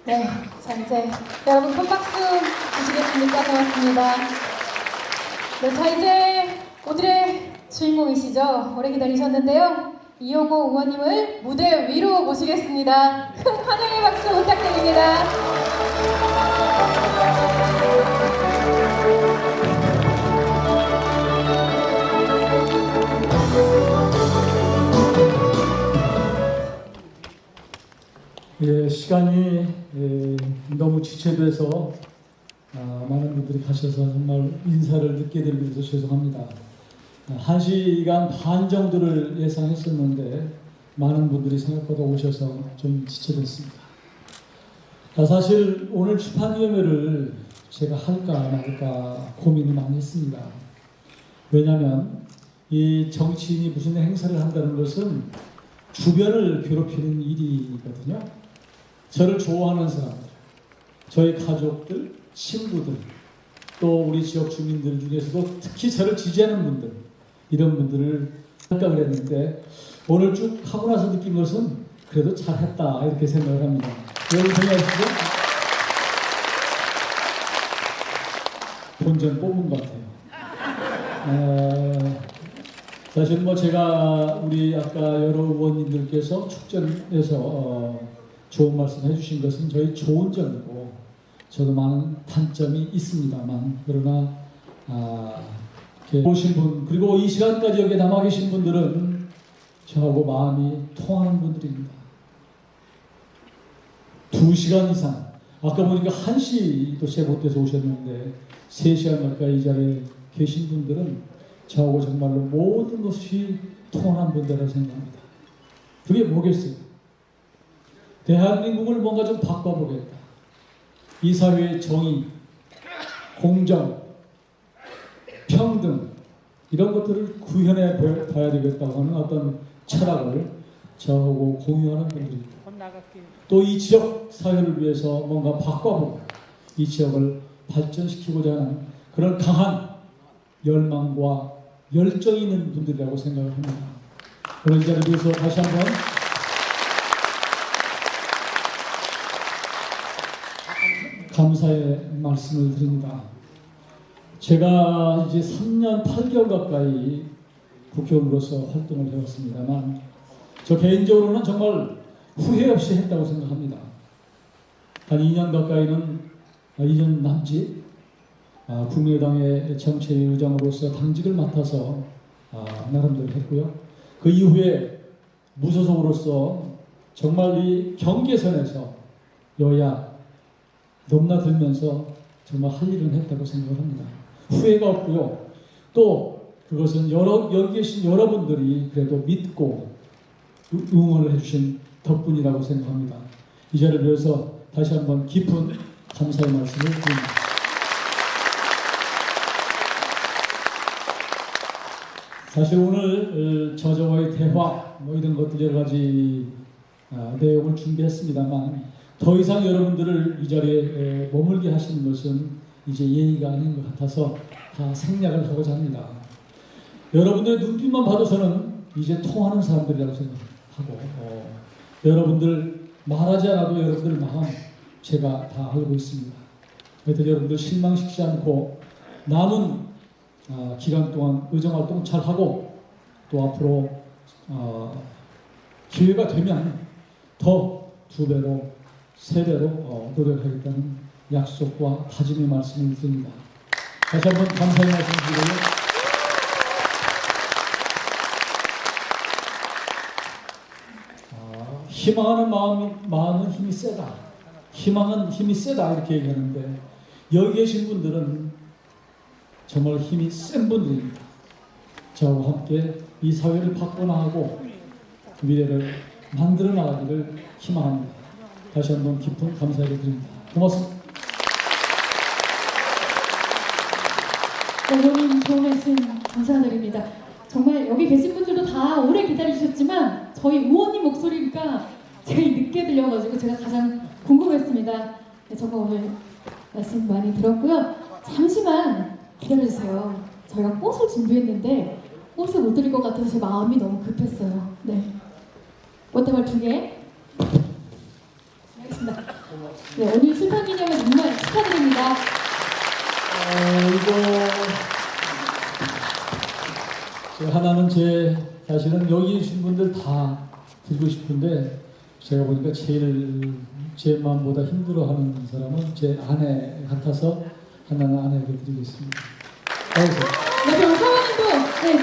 네, 자 이제 여러분 큰 박수 주시겠습니까? 고맙습니다. 네, 자 이제 오늘의 주인공이시죠. 오래 기다리셨는데요. 이용호 의원님을 무대 위로 모시겠습니다. 큰 환영의 박수 부탁드립니다. 예, 시간이 너무 지체돼서 많은 분들이 가셔서 정말 인사를 늦게 드리면서 죄송합니다. 1시간 반 정도를 예상했었는데 많은 분들이 생각보다 오셔서 좀 지체됐습니다. 사실 오늘 출판위원회를 제가 할까 말까 고민을 많이 했습니다. 왜냐하면 이 정치인이 무슨 행사를 한다는 것은 주변을 괴롭히는 일이거든요. 저를 좋아하는 사람들, 저희 가족들, 친구들, 또 우리 지역 주민들 중에서도 특히 저를 지지하는 분들, 이런 분들을 생각을 했는데 오늘 쭉 하고 나서 느낀 것은 그래도 잘했다 이렇게 생각을 합니다. 여러분 동의하시죠? 본전 뽑은 것 같아요. 사실 뭐 제가 우리 아까 여러 의원님들께서 축전에서 좋은 말씀 해주신 것은 저희 좋은 점이고 저도 많은 단점이 있습니다만 그러나 오신 분 그리고 이 시간까지 여기 남아 계신 분들은 저하고 마음이 통하는 분들입니다. 2시간 이상 아까 보니까 1시도 제못돼서 오셨는데 3시간 가까이 이 자리에 계신 분들은 저하고 정말로 모든 것이 통한 분들이라고 생각합니다. 그게 뭐겠어요? 대한민국을 뭔가 좀 바꿔보겠다. 이 사회의 정의, 공정, 평등 이런 것들을 구현해 봐야 되겠다고 하는 어떤 철학을 저하고 공유하는 분들입니다. 또 이 지역 사회를 위해서 뭔가 바꿔보고 이 지역을 발전시키고자 하는 그런 강한 열망과 열정이 있는 분들이라고 생각을 합니다. 그런 이 자리에서 다시 한번 감사의 말씀을 드립니다. 제가 이제 3년 8개월 가까이 국회의원으로서 활동을 해왔습니다만 저 개인적으로는 정말 후회 없이 했다고 생각합니다. 한 2년 가까이는 2년 남짓 국민의당의 정책위 의장으로서 당직을 맡아서 나름대로 했고요. 그 이후에 무소속으로서 정말 이 경계선에서 여야 넘나들면서 정말 할 일은 했다고 생각을 합니다. 후회가 없고요. 또 그것은 여기 계신 여러분들이 그래도 믿고 응원을 해주신 덕분이라고 생각합니다. 이 자리를 위해서 다시 한번 깊은 감사의 말씀을 드립니다. 사실 오늘 저와의 대화 뭐 이런 것들 여러 가지 내용을 준비했습니다만 더 이상 여러분들을 이 자리에 머물게 하시는 것은 이제 예의가 아닌 것 같아서 다 생략을 하고자 합니다. 여러분들의 눈빛만 봐도 저는 이제 통하는 사람들이라고 생각하고 여러분들 말하지 않아도 여러분들 마음 제가 다 알고 있습니다. 하여튼 여러분들 실망시키지 않고 남은 기간 동안 의정활동 잘하고 또 앞으로 기회가 되면 더 2배로 3배로 노력하겠다는 약속과 다짐의 말씀을 드립니다. 다시 한번 감사의 말씀 드리고요. 희망하는 마음은 힘이 세다. 희망은 힘이 세다 이렇게 얘기하는데 여기 계신 분들은 정말 힘이 센 분들입니다. 저와 함께 이 사회를 바꿔나가고 미래를 만들어 나가기를 희망합니다. 다시 한번 깊은 감사를 드립니다. 고맙습니다. 어머님 좋은 말씀 감사드립니다. 정말 여기 계신 분들도 다 오래 기다리셨지만 저희 의원님 목소리가 제일 늦게 들려가지고 제가 가장 궁금했습니다. 네, 정말 오늘 말씀 많이 들었고요. 잠시만 기다려주세요. 저희가 꽃을 준비했는데 꽃을 못 드릴 것 같아서 제 마음이 너무 급했어요. 네, 꽃다발 2개 알겠습니다. 네, 오늘 출판기념회 정말 축하드립니다. 이거 하나는 사실은 여기 계신 분들 다 드리고 싶은데 제가 보니까 제일 제 마음보다 힘들어하는 사람은 제 아내 같아서 하나는 아내에게 드리겠습니다. 네, 그럼 사원님도 네.